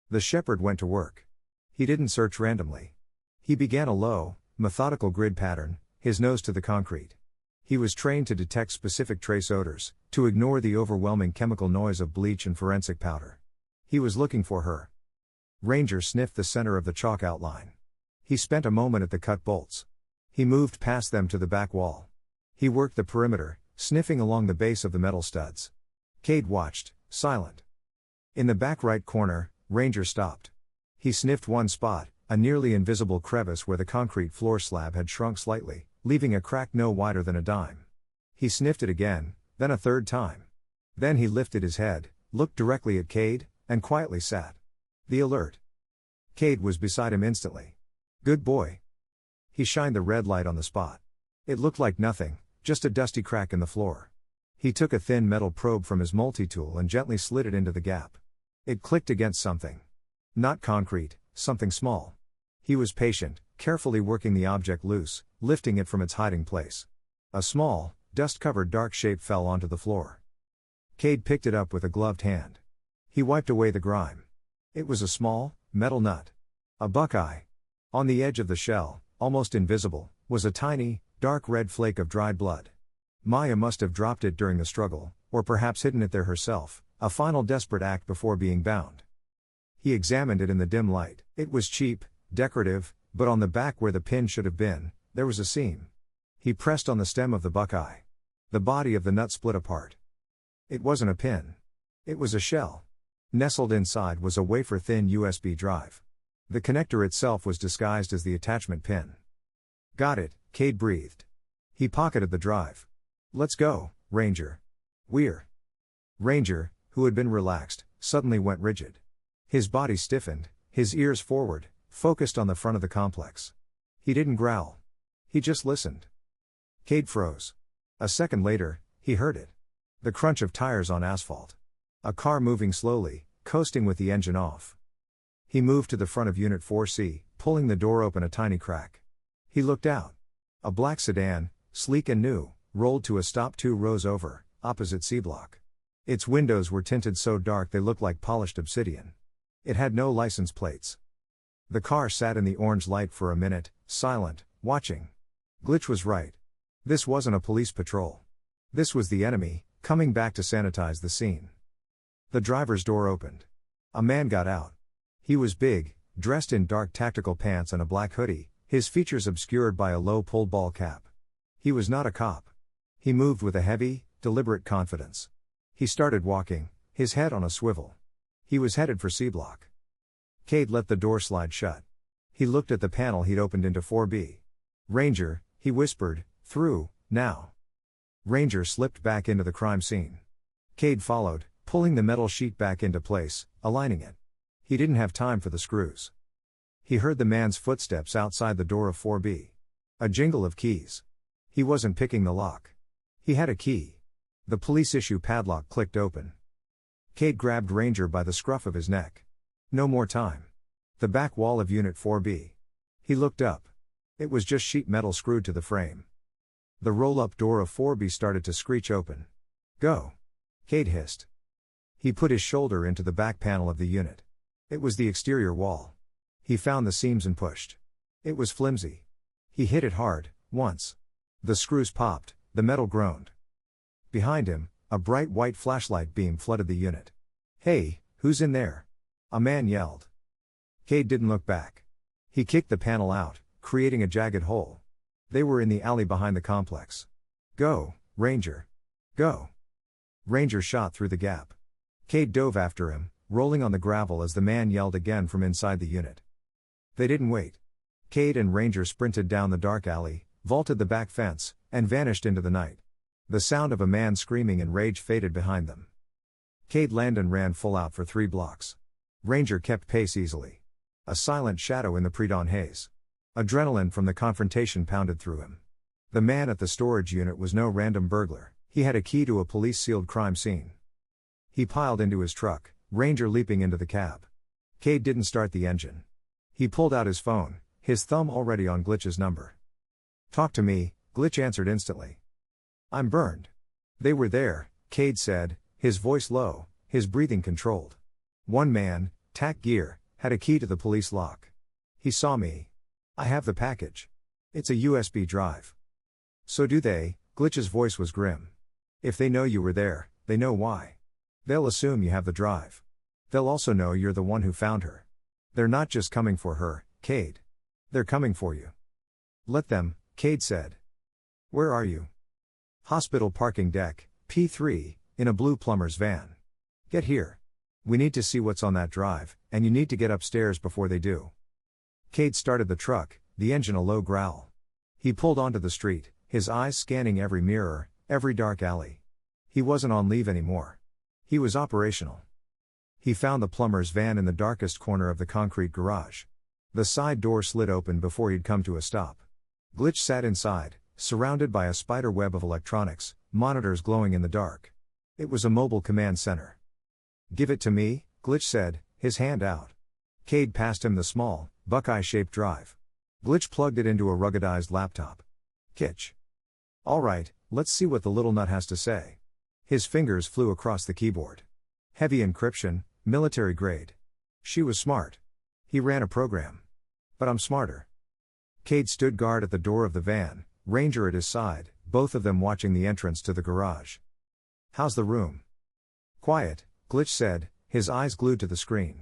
The shepherd went to work. He didn't search randomly. He began a low, methodical grid pattern, his nose to the concrete. He was trained to detect specific trace odors, to ignore the overwhelming chemical noise of bleach and forensic powder. He was looking for her. Ranger sniffed the center of the chalk outline. He spent a moment at the cut bolts. He moved past them to the back wall. He worked the perimeter, sniffing along the base of the metal studs. Cade watched, silent. In the back right corner, Ranger stopped. He sniffed one spot, a nearly invisible crevice where the concrete floor slab had shrunk slightly, leaving a crack no wider than a dime. He sniffed it again, then a third time. Then he lifted his head, looked directly at Cade, and quietly sat. The alert. Cade was beside him instantly. Good boy. He shined the red light on the spot. It looked like nothing, just a dusty crack in the floor. He took a thin metal probe from his multi-tool and gently slid it into the gap. It clicked against something. Not concrete, something small. He was patient, carefully working the object loose, lifting it from its hiding place. A small, dust-covered dark shape fell onto the floor. Cade picked it up with a gloved hand. He wiped away the grime. It was a small, metal nut. A buckeye. On the edge of the shell, almost invisible, was a tiny, dark red flake of dried blood. Maya must have dropped it during the struggle, or perhaps hidden it there herself, a final desperate act before being bound. He examined it in the dim light. It was cheap, decorative, but on the back where the pin should have been, there was a seam. He pressed on the stem of the buckeye. The body of the nut split apart. It wasn't a pin. It was a shell. Nestled inside was a wafer-thin USB drive. The connector itself was disguised as the attachment pin. Got it, Cade breathed. He pocketed the drive. Let's go, Ranger. We're. Ranger, who had been relaxed, suddenly went rigid. His body stiffened, his ears forward, focused on the front of the complex. He didn't growl. He just listened. Cade froze. A second later, he heard it. The crunch of tires on asphalt. A car moving slowly, coasting with the engine off. He moved to the front of Unit 4C, pulling the door open a tiny crack. He looked out. A black sedan, sleek and new, rolled to a stop 2 rows over, opposite C-Block. Its windows were tinted so dark they looked like polished obsidian. It had no license plates. The car sat in the orange light for a minute, silent, watching. Glitch was right. This wasn't a police patrol. This was the enemy, coming back to sanitize the scene. The driver's door opened. A man got out. He was big, dressed in dark tactical pants and a black hoodie, his features obscured by a low pulled ball cap. He was not a cop. He moved with a heavy, deliberate confidence. He started walking, his head on a swivel. He was headed for C-Block. Cade let the door slide shut. He looked at the panel he'd opened into 4B. Ranger, he whispered, through, now. Ranger slipped back into the crime scene. Cade followed, pulling the metal sheet back into place, aligning it. He didn't have time for the screws. He heard the man's footsteps outside the door of 4B. A jingle of keys. He wasn't picking the lock. He had a key. The police issue padlock clicked open. Cade grabbed Ranger by the scruff of his neck. No more time. The back wall of Unit 4B. He looked up. It was just sheet metal screwed to the frame. The roll-up door of 4B started to screech open. Go. Cade hissed. He put his shoulder into the back panel of the unit. It was the exterior wall. He found the seams and pushed. It was flimsy. He hit it hard, once. The screws popped, the metal groaned. Behind him, a bright white flashlight beam flooded the unit. Hey, who's in there? A man yelled. Cade didn't look back. He kicked the panel out, creating a jagged hole. They were in the alley behind the complex. Go, Ranger. Go. Ranger shot through the gap. Cade dove after him, rolling on the gravel as the man yelled again from inside the unit. They didn't wait. Cade and Ranger sprinted down the dark alley, vaulted the back fence, and vanished into the night. The sound of a man screaming in rage faded behind them. Cade Landon ran full out for 3 blocks. Ranger kept pace easily. A silent shadow in the pre-dawn haze. Adrenaline from the confrontation pounded through him. The man at the storage unit was no random burglar, he had a key to a police-sealed crime scene. He piled into his truck, Ranger leaping into the cab. Cade didn't start the engine. He pulled out his phone, his thumb already on Glitch's number. Talk to me, Glitch answered instantly. I'm burned. They were there, Cade said, his voice low, his breathing controlled. One man, tack gear, had a key to the police lock. He saw me. I have the package. It's a USB drive. So do they, Glitch's voice was grim. If they know you were there, they know why. They'll assume you have the drive. They'll also know you're the one who found her. They're not just coming for her, Cade. They're coming for you. Let them, Cade said. Where are you? Hospital parking deck, P3, in a blue plumber's van. Get here. We need to see what's on that drive, and you need to get upstairs before they do. Cade started the truck, the engine a low growl. He pulled onto the street, his eyes scanning every mirror, every dark alley. He wasn't on leave anymore. He was operational. He found the plumber's van in the darkest corner of the concrete garage. The side door slid open before he'd come to a stop. Glitch sat inside, surrounded by a spider web of electronics, monitors glowing in the dark. It was a mobile command center. Give it to me, Glitch said, his hand out. Cade passed him the small, Buckeye-shaped drive. Glitch plugged it into a ruggedized laptop. Kitsch. Alright, let's see what the little nut has to say. His fingers flew across the keyboard. Heavy encryption, military grade. She was smart. He ran a program. But I'm smarter. Cade stood guard at the door of the van, Ranger at his side, both of them watching the entrance to the garage. How's the room? Quiet, Glitch said, his eyes glued to the screen.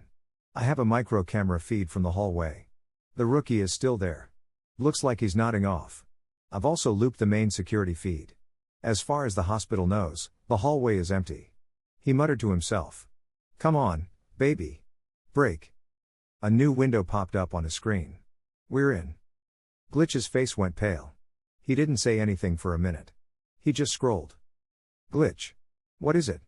I have a micro camera feed from the hallway. The rookie is still there. Looks like he's nodding off. I've also looped the main security feed. As far as the hospital knows, the hallway is empty. He muttered to himself. Come on, baby. Break. A new window popped up on his screen. We're in. Glitch's face went pale. He didn't say anything for a minute. He just scrolled. Glitch. What is it?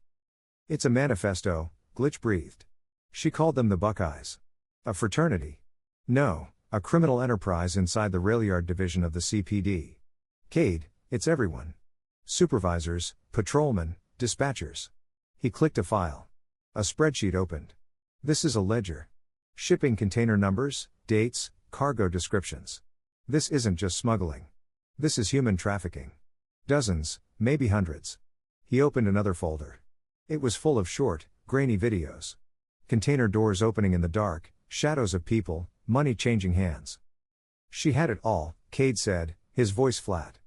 It's a manifesto, Glitch breathed. She called them the Buckeyes. A fraternity. No, a criminal enterprise inside the railyard division of the CPD. Cade, it's everyone. Supervisors, patrolmen, dispatchers. He clicked a file. A spreadsheet opened. This is a ledger. Shipping container numbers, dates, cargo descriptions. This isn't just smuggling. This is human trafficking. Dozens, maybe hundreds. He opened another folder. It was full of short, grainy videos. Container doors opening in the dark, shadows of people, money changing hands. She had it all, Cade said, his voice flat.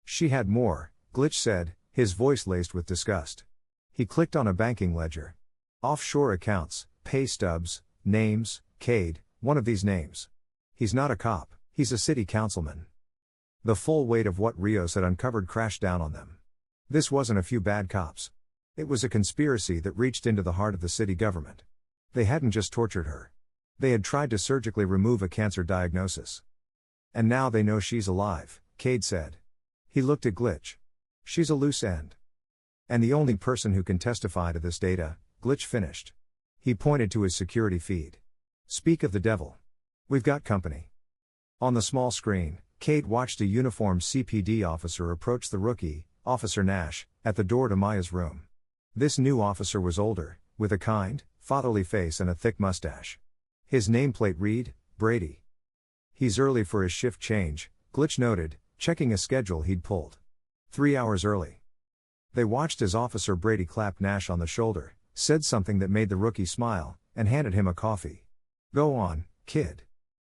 She had more, Glitch said, his voice laced with disgust. He clicked on a banking ledger. Offshore accounts, pay stubs, names, Cade, one of these names. He's not a cop, he's a city councilman. The full weight of what Rios had uncovered crashed down on them. This wasn't a few bad cops. It was a conspiracy that reached into the heart of the city government. They hadn't just tortured her. They had tried to surgically remove a cancer diagnosis. And now they know she's alive, Cade said. He looked at Glitch. She's a loose end. And the only person who can testify to this data, Glitch finished. He pointed to his security feed. Speak of the devil. We've got company. On the small screen, Cade watched a uniformed CPD officer approach the rookie, Officer Nash, at the door to Maya's room. This new officer was older, with a kind, fatherly face and a thick mustache. His nameplate read, Brady. He's early for his shift change, Glitch noted, checking a schedule he'd pulled. 3 hours early. They watched as Officer Brady clapped Nash on the shoulder, said something that made the rookie smile, and handed him a coffee. Go on, kid.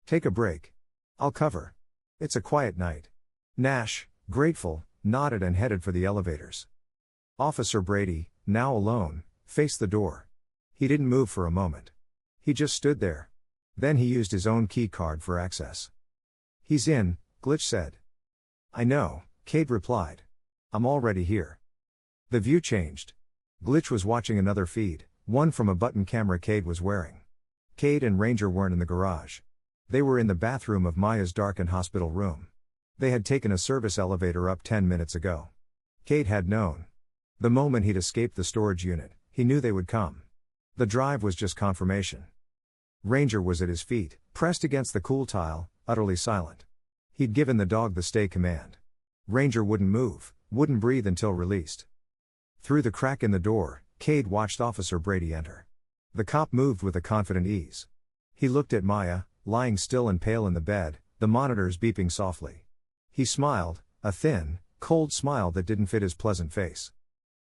Take a break. I'll cover. It's a quiet night. Nash, grateful, nodded and headed for the elevators. Officer Brady, now alone, faced the door. He didn't move for a moment. He just stood there. Then he used his own key card for access. He's in, Glitch said. I know, Cade replied. I'm already here. The view changed. Glitch was watching another feed, one from a button camera Cade was wearing. Cade and Ranger weren't in the garage. They were in the bathroom of Maya's darkened hospital room. They had taken a service elevator up 10 minutes ago. Cade had known. The moment he'd escaped the storage unit, he knew they would come. The drive was just confirmation. Ranger was at his feet, pressed against the cool tile, utterly silent. He'd given the dog the stay command. Ranger wouldn't move, wouldn't breathe until released. Through the crack in the door, Cade watched Officer Brady enter. The cop moved with a confident ease. He looked at Maya, lying still and pale in the bed, the monitors beeping softly. He smiled, a thin, cold smile that didn't fit his pleasant face.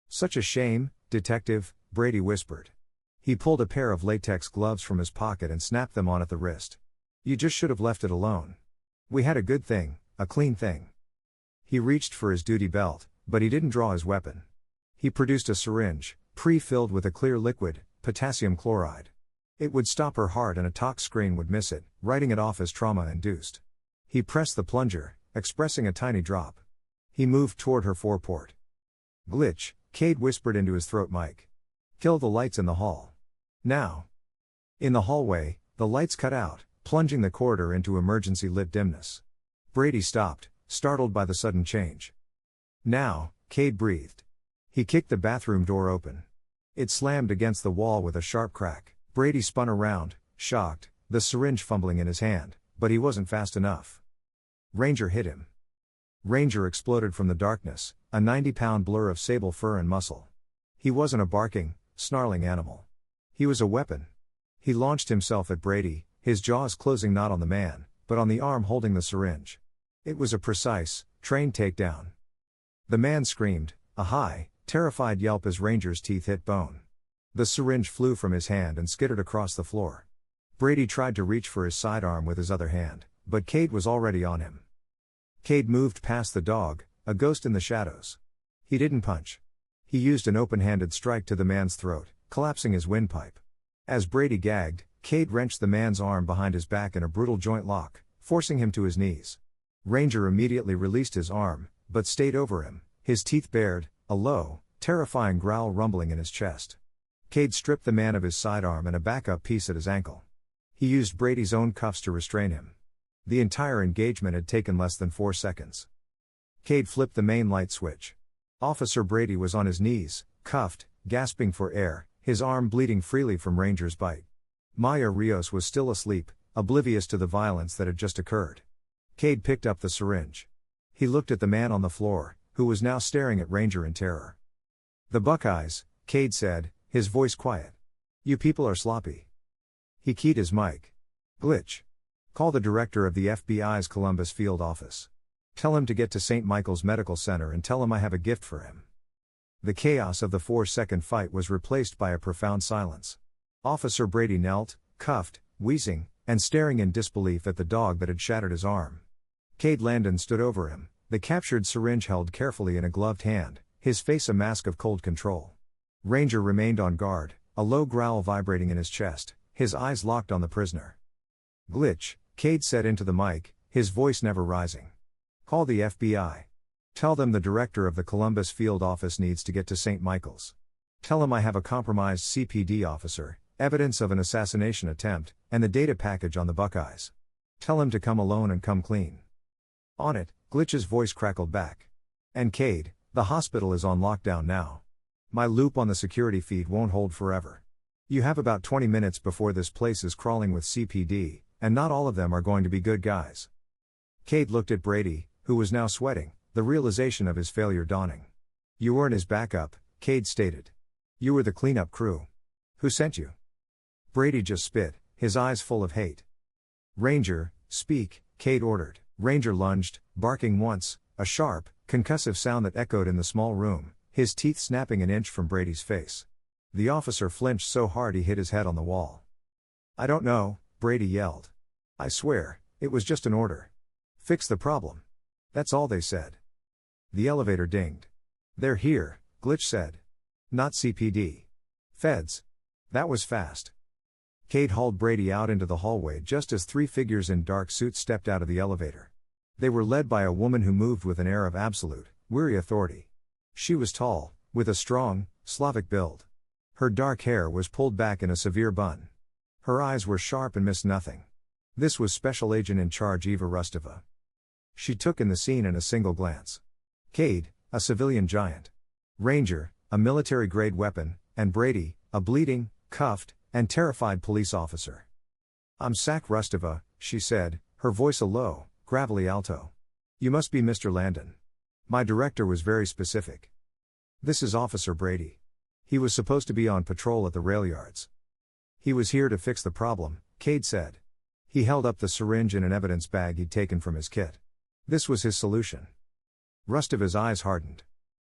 Such a shame, Detective, Brady whispered. He pulled a pair of latex gloves from his pocket and snapped them on at the wrist. You just should have left it alone. We had a good thing, a clean thing. He reached for his duty belt, but he didn't draw his weapon. He produced a syringe, pre-filled with a clear liquid, potassium chloride. It would stop her heart and a tox screen would miss it, writing it off as trauma-induced. He pressed the plunger, expressing a tiny drop. He moved toward her foreport. Glitch, Cade whispered into his throat mic. Kill the lights in the hall. Now. In the hallway, the lights cut out, plunging the corridor into emergency lit dimness. Brady stopped, startled by the sudden change. Now, Cade breathed. He kicked the bathroom door open. It slammed against the wall with a sharp crack. Brady spun around, shocked, the syringe fumbling in his hand, but he wasn't fast enough. Ranger hit him. Ranger exploded from the darkness, a 90-pound blur of sable fur and muscle. He wasn't a barking, snarling animal. He was a weapon. He launched himself at Brady, his jaws closing not on the man, but on the arm holding the syringe. It was a precise, trained takedown. The man screamed, a high, terrified yelp as Ranger's teeth hit bone. The syringe flew from his hand and skittered across the floor. Brady tried to reach for his sidearm with his other hand, but Cade was already on him. Cade moved past the dog, a ghost in the shadows. He didn't punch. He used an open-handed strike to the man's throat, collapsing his windpipe. As Brady gagged, Cade wrenched the man's arm behind his back in a brutal joint lock, forcing him to his knees. Ranger immediately released his arm, but stayed over him, his teeth bared, a low, terrifying growl rumbling in his chest. Cade stripped the man of his sidearm and a backup piece at his ankle. He used Brady's own cuffs to restrain him. The entire engagement had taken less than 4 seconds. Cade flipped the main light switch. Officer Brady was on his knees, cuffed, gasping for air, his arm bleeding freely from Ranger's bite. Maya Rios was still asleep, oblivious to the violence that had just occurred. Cade picked up the syringe. He looked at the man on the floor, who was now staring at Ranger in terror. "The Buckeyes," Cade said, his voice quiet. "You people are sloppy." He keyed his mic. "Glitch. Call the director of the FBI's Columbus field office. Tell him to get to St. Michael's Medical Center and tell him I have a gift for him." The chaos of the 4-second fight was replaced by a profound silence. Officer Brady knelt, cuffed, wheezing, and staring in disbelief at the dog that had shattered his arm. Cade Landon stood over him, the captured syringe held carefully in a gloved hand, his face a mask of cold control. Ranger remained on guard, a low growl vibrating in his chest, his eyes locked on the prisoner. "Glitch," Cade said into the mic, his voice never rising. "Call the FBI. Tell them the director of the Columbus field office needs to get to St. Michael's. Tell him I have a compromised CPD officer, evidence of an assassination attempt, and the data package on the Buckeyes. Tell him to come alone and come clean." "On it," Glitch's voice crackled back. "And Cade, the hospital is on lockdown now. My loop on the security feed won't hold forever. You have about 20 minutes before this place is crawling with CPD, and not all of them are going to be good guys." Cade looked at Brady, who was now sweating, the realization of his failure dawning. "You weren't his backup," Cade stated. "You were the cleanup crew. Who sent you?" Brady just spit, his eyes full of hate. "Ranger, speak," Cade ordered. Ranger lunged, barking once, a sharp, concussive sound that echoed in the small room, his teeth snapping an inch from Brady's face. The officer flinched so hard he hit his head on the wall. "I don't know," Brady yelled. "I swear, it was just an order. Fix the problem. That's all they said." The elevator dinged. "They're here," Glitch said. "Not CPD. Feds. That was fast." Cade hauled Brady out into the hallway just as 3 figures in dark suits stepped out of the elevator. They were led by a woman who moved with an air of absolute, weary authority. She was tall, with a strong, Slavic build. Her dark hair was pulled back in a severe bun. Her eyes were sharp and missed nothing. This was Special Agent in Charge Eva Rustova. She took in the scene in a single glance. Cade, a civilian giant. Ranger, a military-grade weapon, and Brady, a bleeding, cuffed, and terrified police officer. "I'm Sac Rustova," she said, her voice a low, gravelly alto. "You must be Mr. Landon. My director was very specific. This is Officer Brady. He was supposed to be on patrol at the rail yards." "He was here to fix the problem," Cade said. He held up the syringe in an evidence bag he'd taken from his kit. This was his solution. Rustova's eyes hardened.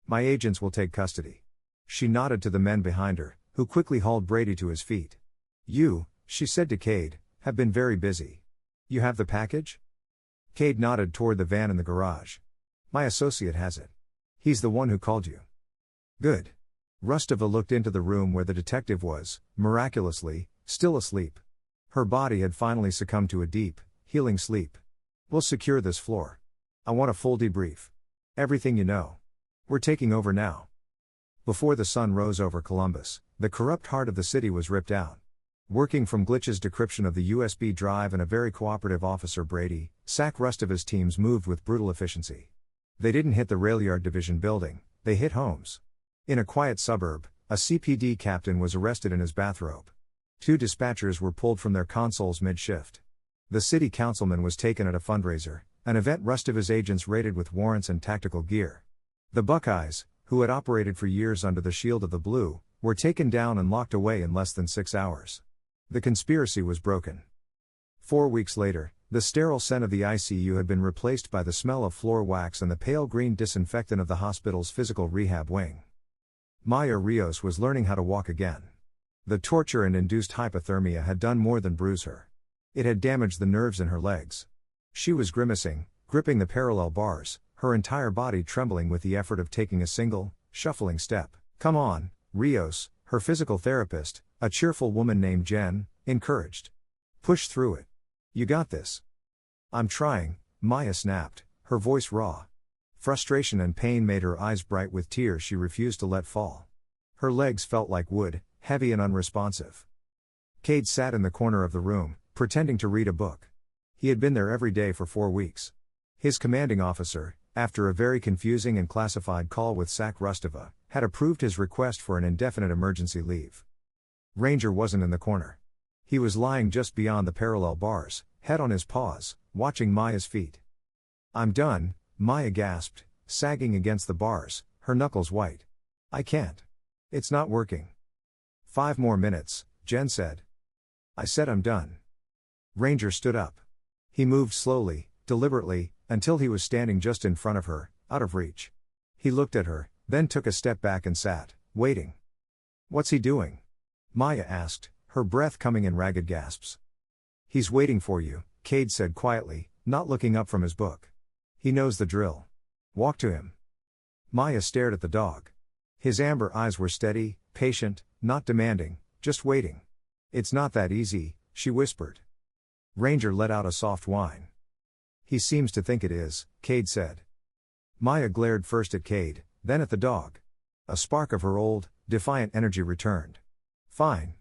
"My agents will take custody." She nodded to the men behind her, who quickly hauled Brady to his feet. "You," she said to Cade, "have been very busy. You have the package?" Cade nodded toward the van in the garage. "My associate has it. He's the one who called you." "Good." Rustova looked into the room where the detective was, miraculously, still asleep. Her body had finally succumbed to a deep, healing sleep. "We'll secure this floor. I want a full debrief. Everything you know. We're taking over now." Before the sun rose over Columbus, the corrupt heart of the city was ripped out. Working from Glitch's decryption of the USB drive and a very cooperative Officer Brady, Sac Rustova's teams moved with brutal efficiency. They didn't hit the Railyard Division building, they hit homes. In a quiet suburb, a CPD captain was arrested in his bathrobe. 2 dispatchers were pulled from their consoles mid-shift. The city councilman was taken at a fundraiser, an event Rustova's agents raided with warrants and tactical gear. The Buckeyes, who had operated for years under the shield of the blue, were taken down and locked away in less than 6 hours. The conspiracy was broken. 4 weeks later, The sterile scent of the ICU had been replaced by the smell of floor wax and the pale green disinfectant of the hospital's physical rehab wing. Maya Rios was learning how to walk again. The torture and induced hypothermia had done more than bruise her. It had damaged the nerves in her legs. She was grimacing, gripping the parallel bars, her entire body trembling with the effort of taking a single, shuffling step. "Come on, Rios," her physical therapist, a cheerful woman named Jen, encouraged. "Push through it. You got this." "I'm trying," Maya snapped, her voice raw. Frustration and pain made her eyes bright with tears she refused to let fall. Her legs felt like wood, heavy and unresponsive. Cade sat in the corner of the room, pretending to read a book. He had been there every day for 4 weeks. His commanding officer, after a very confusing and classified call with SAC Rustova, had approved his request for an indefinite emergency leave. Ranger wasn't in the corner. He was lying just beyond the parallel bars, head on his paws, watching Maya's feet. "I'm done," Maya gasped, sagging against the bars, her knuckles white. "I can't. It's not working." "5 more minutes," Jen said. "I said I'm done." Ranger stood up. He moved slowly, deliberately, until he was standing just in front of her, out of reach. He looked at her, then took a step back and sat, waiting. "What's he doing?" Maya asked, her breath coming in ragged gasps. "He's waiting for you," Cade said quietly, not looking up from his book. "He knows the drill. Walk to him." Maya stared at the dog. His amber eyes were steady, patient, not demanding, just waiting. "It's not that easy," she whispered. Ranger let out a soft whine. "He seems to think it is," Cade said. Maya glared first at Cade, then at the dog. A spark of her old, defiant energy returned. "Fine."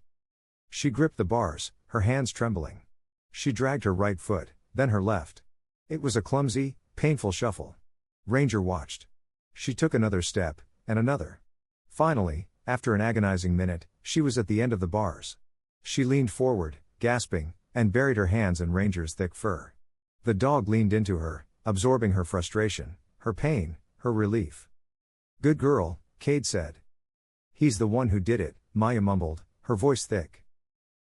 She gripped the bars, her hands trembling. She dragged her right foot, then her left. It was a clumsy, painful shuffle. Ranger watched. She took another step, and another. Finally, after an agonizing minute, she was at the end of the bars. She leaned forward, gasping, and buried her hands in Ranger's thick fur. The dog leaned into her, absorbing her frustration, her pain, her relief. "Good girl," Cade said. "He's the one who did it," Maya mumbled, her voice thick.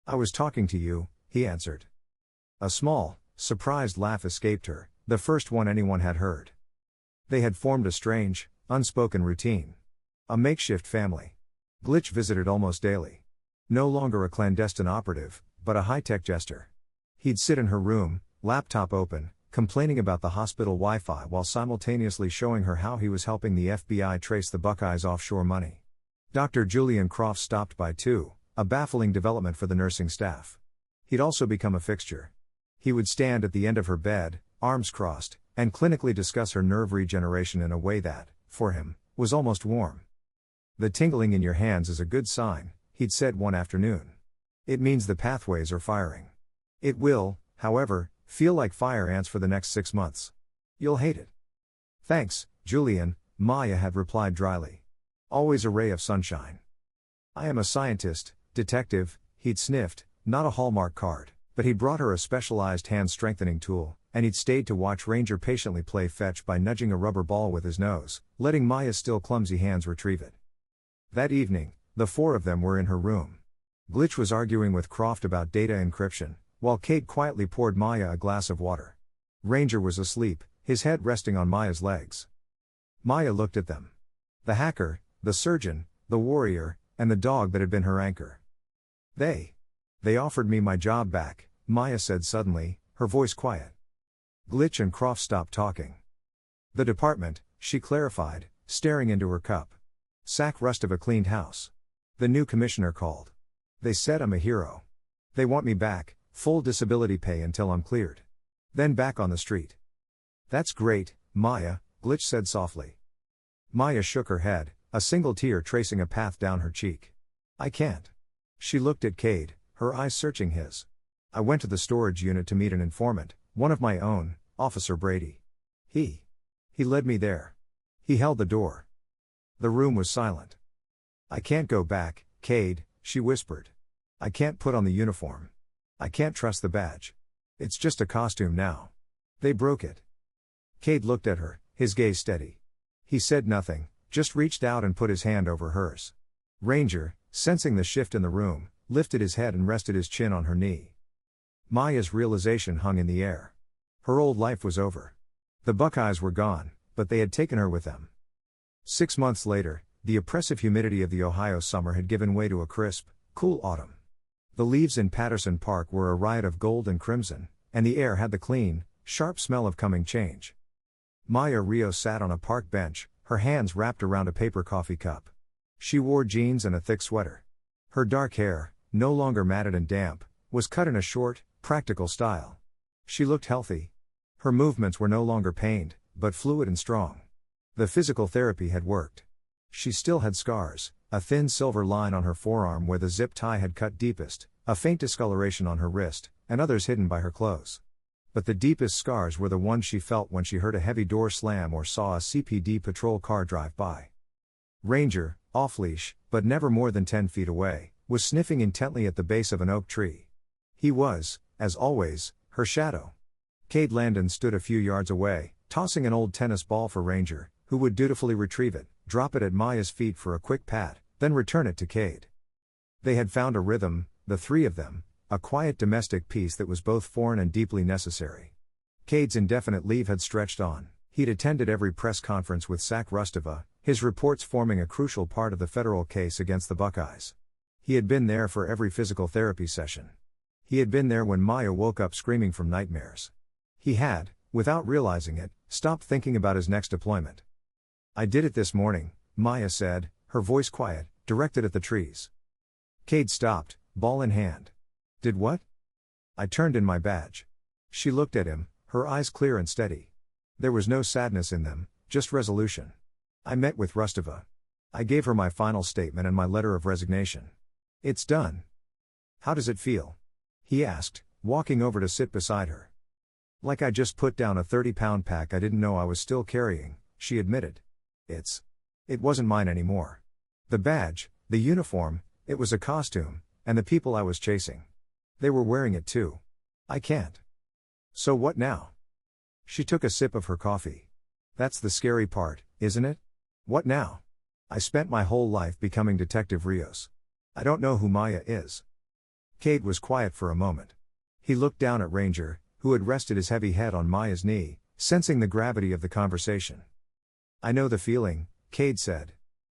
"I was talking to you," he answered. A small, surprised laugh escaped her, the first one anyone had heard. They had formed a strange, unspoken routine. A makeshift family. Glitch visited almost daily. No longer a clandestine operative, but a high-tech jester. He'd sit in her room, laptop open, complaining about the hospital Wi-Fi while simultaneously showing her how he was helping the FBI trace the Buckeyes' offshore money. Dr. Julian Croft stopped by too, a baffling development for the nursing staff. He'd also become a fixture. He would stand at the end of her bed, arms crossed, and clinically discuss her nerve regeneration in a way that, for him, was almost warm. "The tingling in your hands is a good sign," he'd said one afternoon. "It means the pathways are firing. It will, however, feel like fire ants for the next 6 months. You'll hate it." "Thanks, Julian," Maya had replied dryly. "Always a ray of sunshine." "I am a scientist, detective," he'd sniffed, not a Hallmark card, but he'd brought her a specialized hand-strengthening tool, and he'd stayed to watch Ranger patiently play fetch by nudging a rubber ball with his nose, letting Maya's still clumsy hands retrieve it. That evening, the 4 of them were in her room. Glitch was arguing with Croft about data encryption, while Cade quietly poured Maya a glass of water. Ranger was asleep, his head resting on Maya's legs. Maya looked at them. The hacker, the surgeon, the warrior, and the dog that had been her anchor. They offered me my job back," Maya said suddenly, her voice quiet. Glitch and Croft stopped talking. "The department," she clarified, staring into her cup. "SAC Rustova cleaned house. The new commissioner called. They said I'm a hero. They want me back, full disability pay until I'm cleared. Then back on the street." "That's great, Maya," Glitch said softly. Maya shook her head, a single tear tracing a path down her cheek. "I can't." She looked at Cade, her eyes searching his. "I went to the storage unit to meet an informant, one of my own, Officer Brady. He led me there. He held the door." The room was silent. "I can't go back, Cade," she whispered. "I can't put on the uniform. I can't trust the badge. It's just a costume now. They broke it." Cade looked at her, his gaze steady. He said nothing, just reached out and put his hand over hers. Ranger, sensing the shift in the room, lifted his head and rested his chin on her knee. Maya's realization hung in the air. Her old life was over. The Buckeyes were gone, but they had taken her with them. 6 months later, the oppressive humidity of the Ohio summer had given way to a crisp, cool autumn. The leaves in Patterson Park were a riot of gold and crimson, and the air had the clean, sharp smell of coming change. Maya Rios sat on a park bench, her hands wrapped around a paper coffee cup. She wore jeans and a thick sweater. Her dark hair, no longer matted and damp, was cut in a short, practical style. She looked healthy. Her movements were no longer pained, but fluid and strong. The physical therapy had worked. She still had scars, a thin silver line on her forearm where the zip tie had cut deepest, a faint discoloration on her wrist, and others hidden by her clothes. But the deepest scars were the ones she felt when she heard a heavy door slam or saw a CPD patrol car drive by. Ranger, off-leash, but never more than 10 feet away, was sniffing intently at the base of an oak tree. He was, as always, her shadow. Cade Landon stood a few yards away, tossing an old tennis ball for Ranger, who would dutifully retrieve it, drop it at Maya's feet for a quick pat, then return it to Cade. They had found a rhythm, the three of them, a quiet domestic peace that was both foreign and deeply necessary. Cade's indefinite leave had stretched on. He'd attended every press conference with Zach Rustova, his reports forming a crucial part of the federal case against the Buckeyes. He had been there for every physical therapy session. He had been there when Maya woke up screaming from nightmares. He had, without realizing it, stopped thinking about his next deployment. "I did it this morning," Maya said, her voice quiet, directed at the trees. Cade stopped, ball in hand. "Did what?" "I turned in my badge." She looked at him, her eyes clear and steady. There was no sadness in them, just resolution. "I met with Rustova. I gave her my final statement and my letter of resignation. It's done." "How does it feel?" he asked, walking over to sit beside her. "Like I just put down a 30-pound pack I didn't know I was still carrying," she admitted. It wasn't mine anymore. The badge, the uniform, it was a costume, and the people I was chasing. They were wearing it too. I can't. So what now?" She took a sip of her coffee. "That's the scary part, isn't it? What now? I spent my whole life becoming Detective Rios. I don't know who Maya is." Cade was quiet for a moment. He looked down at Ranger, who had rested his heavy head on Maya's knee, sensing the gravity of the conversation. "I know the feeling," Cade said.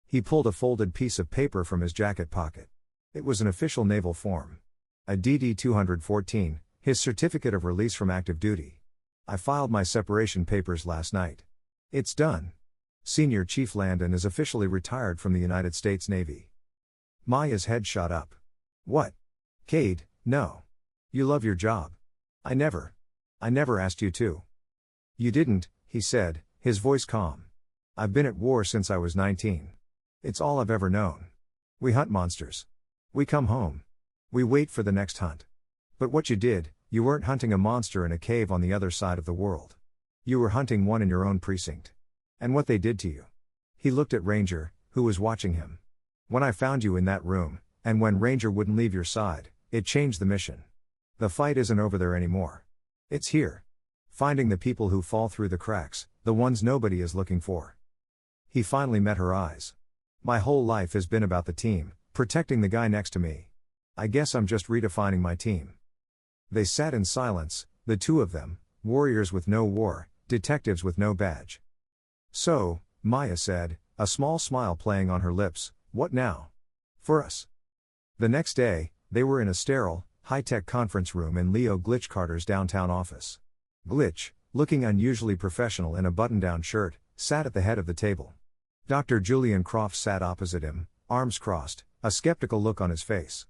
He pulled a folded piece of paper from his jacket pocket. It was an official naval form. A DD-214, his certificate of release from active duty. "I filed my separation papers last night. It's done. Senior Chief Landon is officially retired from the United States Navy." Maya's head shot up. "What? Cade, no. You love your job. I never asked you to." "You didn't," he said, his voice calm. "I've been at war since I was 19. It's all I've ever known. We hunt monsters. We come home. We wait for the next hunt. But what you did, you weren't hunting a monster in a cave on the other side of the world. You were hunting one in your own precinct. And what they did to you." He looked at Ranger, who was watching him. "When I found you in that room, and when Ranger wouldn't leave your side, it changed the mission. The fight isn't over there anymore. It's here. Finding the people who fall through the cracks, the ones nobody is looking for." He finally met her eyes. "My whole life has been about the team, protecting the guy next to me. I guess I'm just redefining my team." They sat in silence, the two of them, warriors with no war, detectives with no badge. "So," Maya said, a small smile playing on her lips, "what now? For us?" The next day, they were in a sterile, high-tech conference room in Leo Glitch Carter's downtown office. Glitch, looking unusually professional in a button-down shirt, sat at the head of the table. Dr. Julian Croft sat opposite him, arms crossed, a skeptical look on his face.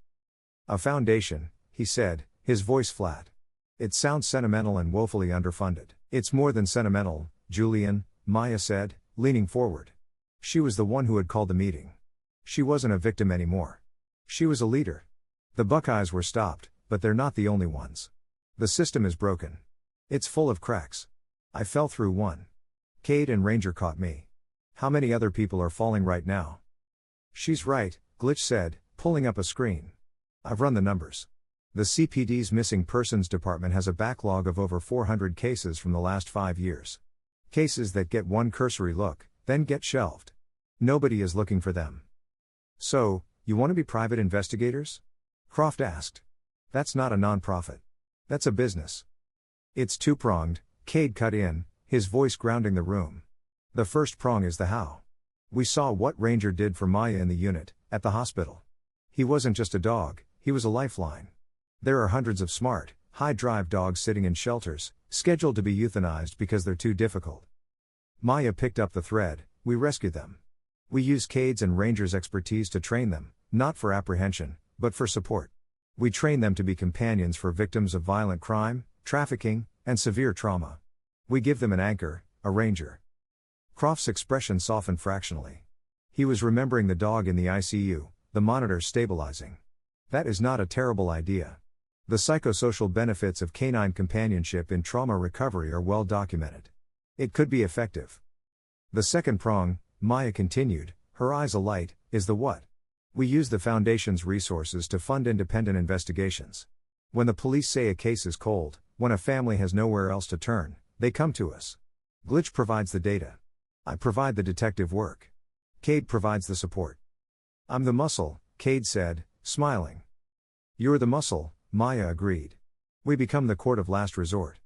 "A foundation," he said, his voice flat. "It sounds sentimental and woefully underfunded." "It's more than sentimental, Julian," Maya said, leaning forward. She was the one who had called the meeting. She wasn't a victim anymore. She was a leader. The Buckeyes were stopped, but they're not the only ones. The system is broken. It's full of cracks. I fell through one. Cade and Ranger caught me. How many other people are falling right now?" "She's right," Glitch said, pulling up a screen. "I've run the numbers. The CPD's Missing Persons Department has a backlog of over 400 cases from the last 5 years. Cases that get one cursory look, then get shelved. Nobody is looking for them." "So, you want to be private investigators?" Croft asked. "That's not a non-profit. That's a business." It's two-pronged, Cade cut in, his voice grounding the room. The first prong is the how. We saw what Ranger did for Maya in the unit, at the hospital. He wasn't just a dog, he was a lifeline. There are hundreds of smart, high-drive dogs sitting in shelters, scheduled to be euthanized because they're too difficult. Maya picked up the thread, we rescue them. We use Cade's and Ranger's expertise to train them, not for apprehension, but for support. We train them to be companions for victims of violent crime, trafficking, and severe trauma. We give them an anchor, a ranger. Croft's expression softened fractionally. He was remembering the dog in the ICU, the monitor stabilizing. That is not a terrible idea. The psychosocial benefits of canine companionship in trauma recovery are well documented. It could be effective. The second prong, Maya continued, her eyes alight, is the what. We use the Foundation's resources to fund independent investigations. When the police say a case is cold, when a family has nowhere else to turn, they come to us. Glitch provides the data. I provide the detective work. Cade provides the support. I'm the muscle, Cade said, smiling. You're the muscle, Maya agreed. We become the court of last resort.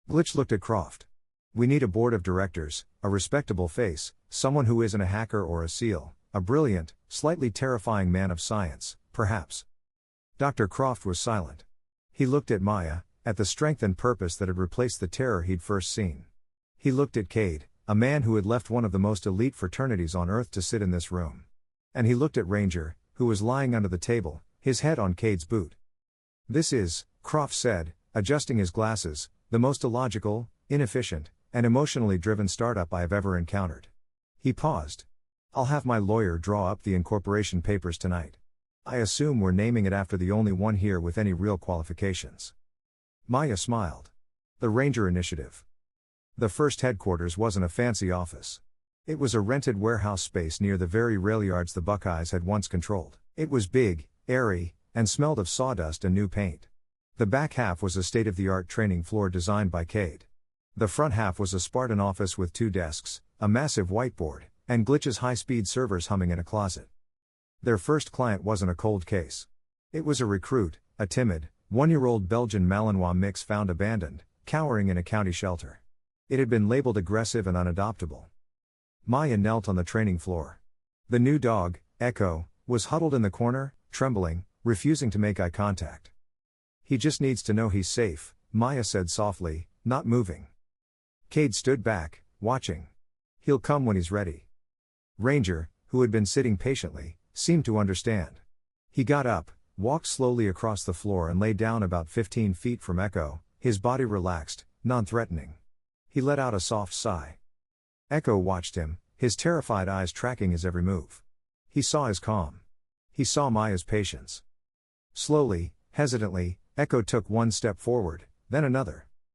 Glitch looked at Croft. We need a board of directors, a respectable face, someone who isn't a hacker or a SEAL, a brilliant, slightly terrifying man of science, perhaps. Dr. Croft was silent. He looked at Maya, at the strength and purpose that had replaced the terror he'd first seen. He looked at Cade, a man who had left one of the most elite fraternities on Earth to sit in this room. And he looked at Ranger, who was lying under the table, his head on Cade's boot. This is, Croft said, adjusting his glasses, the most illogical, inefficient, and emotionally driven startup I have ever encountered. He paused. I'll have my lawyer draw up the incorporation papers tonight. I assume we're naming it after the only one here with any real qualifications. Maya smiled. The Ranger Initiative. The first headquarters wasn't a fancy office. It was a rented warehouse space near the very rail yards the Buckeyes had once controlled. It was big, airy, and smelled of sawdust and new paint. The back half was a state-of-the-art training floor designed by Cade. The front half was a Spartan office with 2 desks, a massive whiteboard, and Glitch's high-speed servers humming in a closet. Their first client wasn't a cold case. It was a recruit, a timid, 1-year-old Belgian Malinois mix found abandoned, cowering in a county shelter. It had been labeled aggressive and unadoptable. Maya knelt on the training floor. The new dog, Echo, was huddled in the corner, trembling, refusing to make eye contact. He just needs to know he's safe, Maya said softly, not moving. Cade stood back, watching. He'll come when he's ready. Ranger, who had been sitting patiently, seemed to understand. He got up, walked slowly across the floor and lay down about 15 feet from Echo, his body relaxed, non-threatening. He let out a soft sigh. Echo watched him, his terrified eyes tracking his every move. He saw his calm. He saw Maya's patience. Slowly, hesitantly, Echo took one step forward, then another.